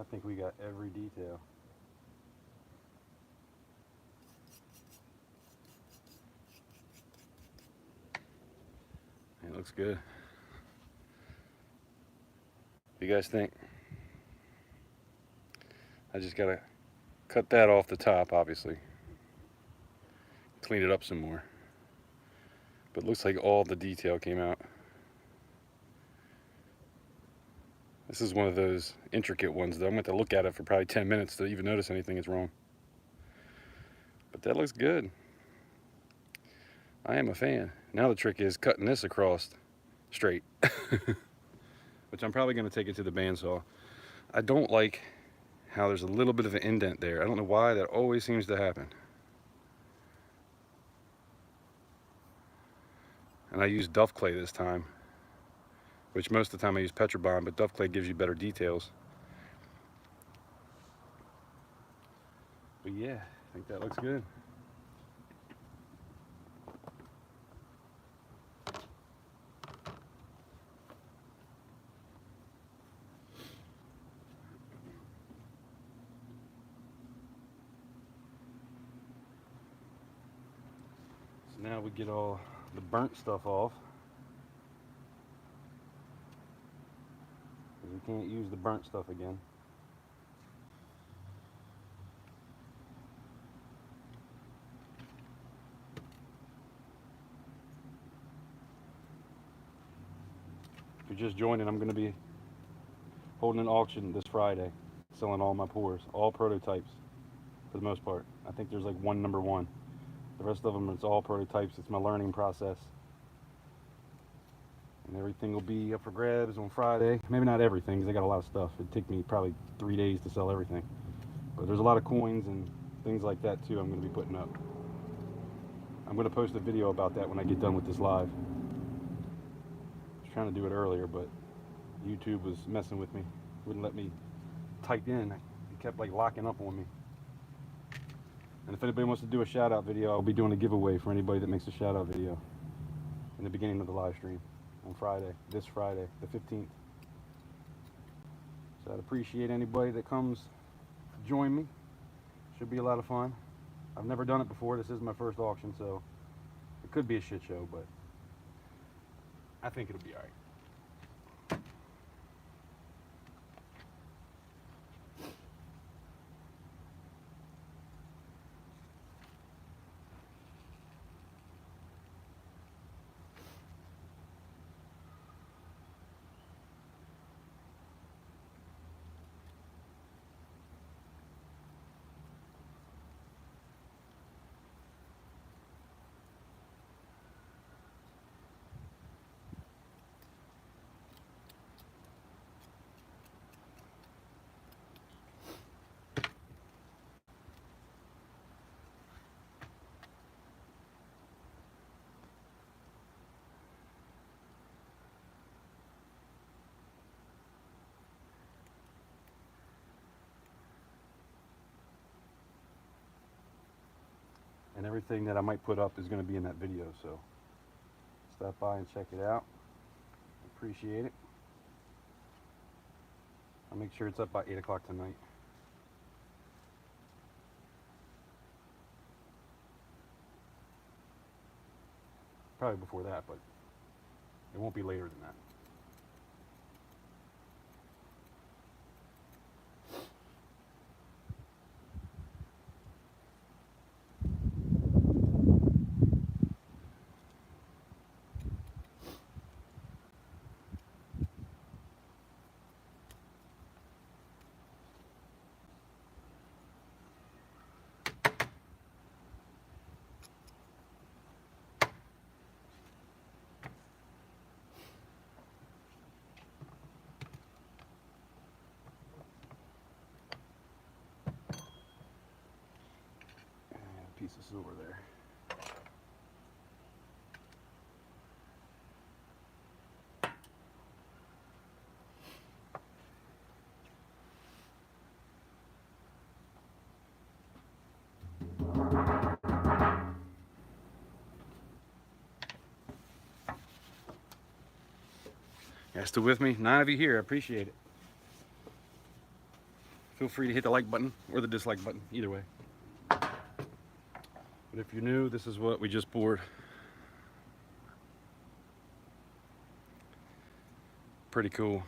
think we got every detail. It looks good. What do you guys think? I just gotta cut that off the top, obviously. Clean it up some more. But it looks like all the detail came out. This is one of those intricate ones, though. I'm going to have to look at it for probably 10 minutes to even notice anything is wrong. But that looks good. I am a fan. Now the trick is cutting this across straight. Which I'm probably going to take it to the bandsaw. I don't like how there's a little bit of an indent there. I don't know why, that always seems to happen. And I used Duff Clay this time, which most of the time I use Petrobond, but Duff Clay gives you better details. But yeah, I think that looks good. So now we get all the burnt stuff off. We can't use the burnt stuff again. If you're just joining, I'm going to be holding an auction this Friday, selling all my pours, all prototypes for the most part. I think there's like one number one. The rest of them, it's all prototypes. It's my learning process. And everything will be up for grabs on Friday. Maybe not everything, because I got a lot of stuff. It'd take me probably 3 days to sell everything. But there's a lot of coins and things like that too I'm going to be putting up. I'm going to post a video about that when I get done with this live. I was trying to do it earlier, but YouTube was messing with me. Wouldn't let me type in. It kept like locking up on me. And if anybody wants to do a shout out video, I'll be doing a giveaway for anybody that makes a shout out video in the beginning of the live stream on Friday, this Friday, the 15th. So I'd appreciate anybody that comes join me. Should be a lot of fun. I've never done it before. This is my first auction, so it could be a shit show, but I think it'll be all right. And everything that I might put up is going to be in that video, so stop by and check it out. Appreciate it. I'll make sure it's up by 8 o'clock tonight. Probably before that, but it won't be later than that. Piece of silver there. You guys still with me? 9 of you here. I appreciate it. feel free to hit the like button or the dislike button, either way. But if you're new, this is what we just poured. Pretty cool.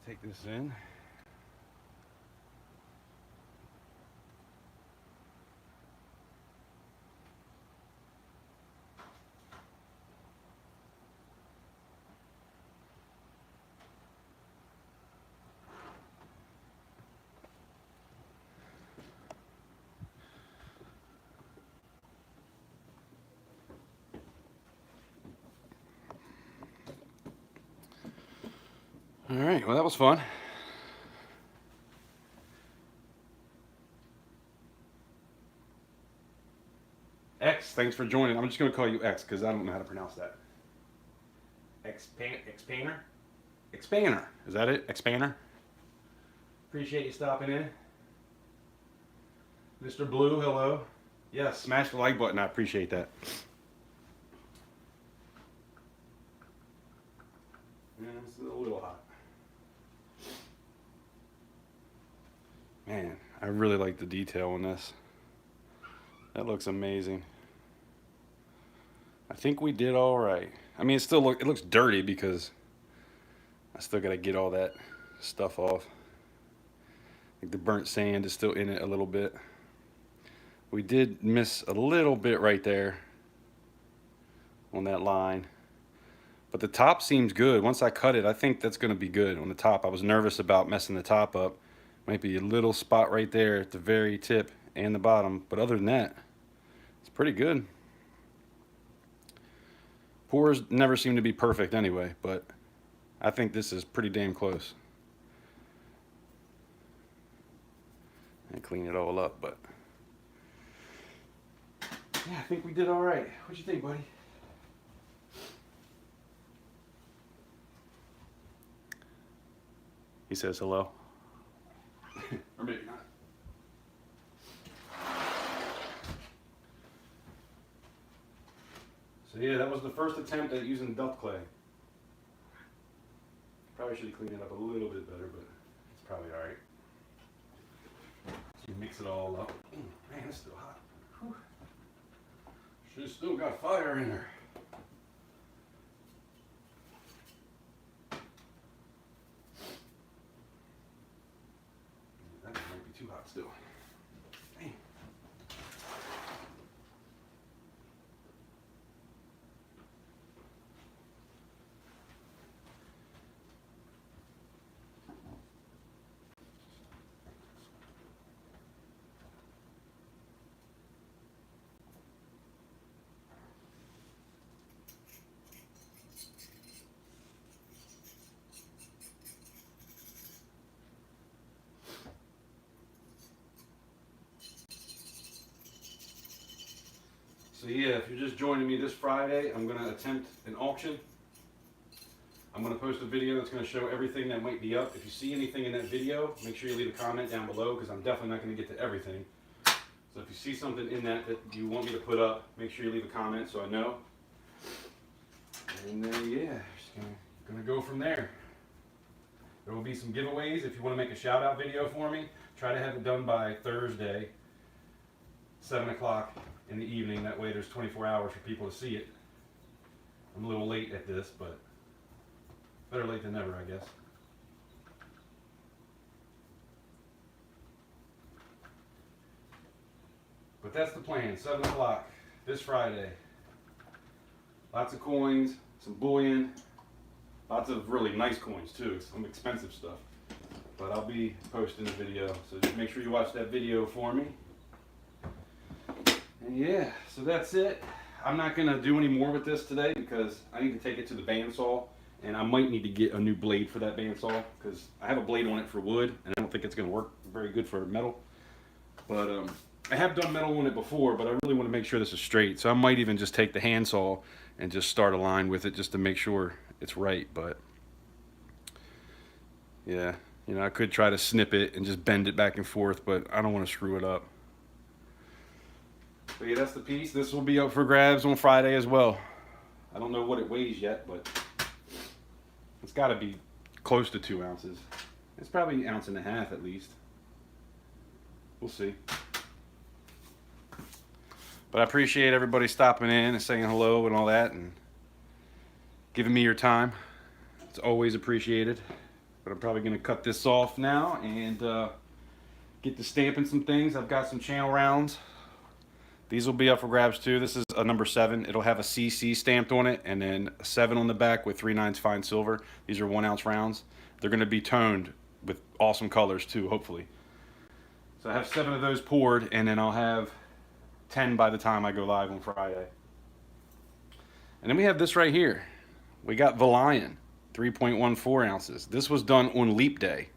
Take this in. All right, well, that was fun. X, thanks for joining. I'm just going to call you X because I don't know how to pronounce that. Expander? Expander. Is that it? Expander? Appreciate you stopping in. Mr. Blue, hello. Yes, smash the like button. I appreciate that. Yeah, it's a little hot. Man, I really like the detail on this. That looks amazing. I think we did all right. I mean, it looks dirty because I still got to get all that stuff off. Like the burnt sand is still in it a little bit. We did miss a little bit right there on that line. But the top seems good. Once I cut it, I think that's going to be good on the top. I was nervous about messing the top up. Might be a little spot right there at the very tip and the bottom. But other than that, it's pretty good. Pours never seem to be perfect anyway, but I think this is pretty damn close. And clean it all up, but yeah, I think we did all right. What you think, buddy? He says hello. Or maybe not. So yeah, that was the first attempt at using duct clay. Probably should have cleaned it up a little bit better, but it's probably all right. So you mix it all up. Man, it's still hot. Whew. She's still got fire in her. That might be too hot still. Dang. So yeah, if you're just joining me this Friday, I'm going to attempt an auction. I'm going to post a video that's going to show everything that might be up. If you see anything in that video, make sure you leave a comment down below because I'm definitely not going to get to everything. So if you see something in that you want me to put up, make sure you leave a comment so I know. And then yeah, just gonna go from there. There will be some giveaways. If you want to make a shout out video for me, try to have it done by Thursday, 7 o'clock in the evening. That way there's 24 hours for people to see it. I'm a little late at this, but better late than never, I guess. But that's the plan, 7 o'clock this Friday. Lots of coins, some bullion, Lots of really nice coins too, some expensive stuff. But I'll be posting the video, so just make sure you watch that video for me. And yeah, so that's it. I'm not gonna do any more with this today because I need to take it to the bandsaw, and I might need to get a new blade for that bandsaw because I have a blade on it for wood, and I don't think it's gonna work very good for metal. But I have done metal on it before, but I really want to make sure this is straight. So I might even just take the handsaw and just start a line with it just to make sure it's right. But yeah, you know, I could try to snip it and just bend it back and forth, but I don't want to screw it up. But yeah, that's the piece. This will be up for grabs on Friday as well. I don't know what it weighs yet, but it's got to be close to 2 ounces. It's probably 1.5 ounces at least. We'll see. But I appreciate everybody stopping in and saying hello and all that and giving me your time. It's always appreciated. But I'm probably going to cut this off now and get to stamping some things. I've got some channel rounds. These will be up for grabs too. This is a number 7. It'll have a CC stamped on it and then a 7 on the back with 3/9 fine silver. These are 1 ounce rounds. They're going to be toned with awesome colors too, hopefully. So I have 7 of those poured, and then I'll have 10 by the time I go live on Friday. And then we have this right here. We got the Lion, 3.14 ounces. This was done on Leap Day.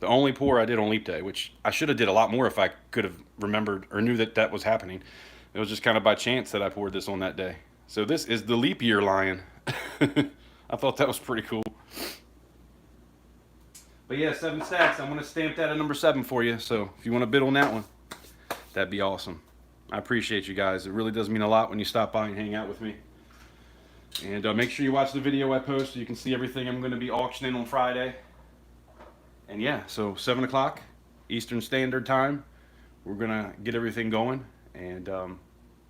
The only pour I did on Leap Day, which I should have did a lot more if I could have remembered or knew that that was happening. It was just kind of by chance that I poured this on that day. So this is the Leap Year Lion. I thought that was pretty cool. But yeah, 7 stacks. I'm going to stamp that at number 7 for you. So if you want to bid on that one, that'd be awesome. I appreciate you guys. It really does mean a lot when you stop by and hang out with me. And make sure you watch the video I post so you can see everything I'm going to be auctioning on Friday. And yeah, so 7 o'clock Eastern Standard Time, we're going to get everything going. And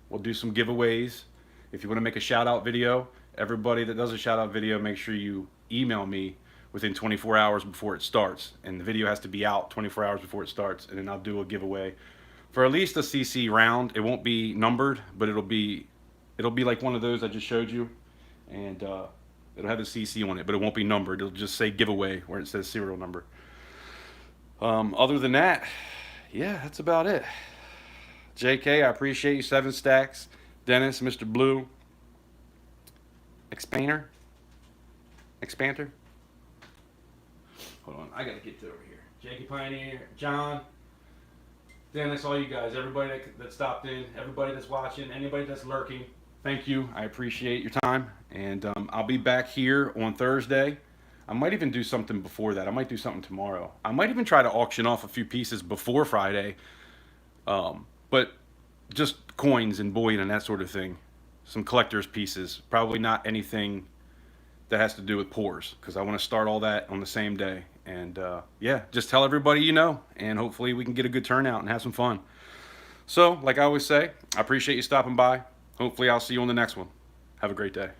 we'll do some giveaways. If you want to make a shout out video, everybody that does a shout out video, make sure you email me within 24 hours before it starts, and the video has to be out 24 hours before it starts, and then I'll do a giveaway for at least a CC round. It won't be numbered, but it'll be like one of those I just showed you, and it'll have the CC on it, but it won't be numbered. It'll just say giveaway where it says serial number. Other than that, yeah, that's about it. JK, I appreciate you. 7 stacks. Dennis, Mr. Blue, Expander. Hold on, I gotta get to over here. Jakey Pioneer, John, Dennis, all you guys, everybody that stopped in, everybody that's watching, anybody that's lurking, thank you. I appreciate your time, and I'll be back here on Thursday. I might even do something before that. I might do something tomorrow. I might even try to auction off a few pieces before Friday, but just coins and bullion and that sort of thing. Some collector's pieces, probably not anything that has to do with pours, because I want to start all that on the same day. And yeah, just tell everybody you know, and hopefully we can get a good turnout and have some fun. So, like I always say, I appreciate you stopping by. Hopefully I'll see you on the next one. Have a great day.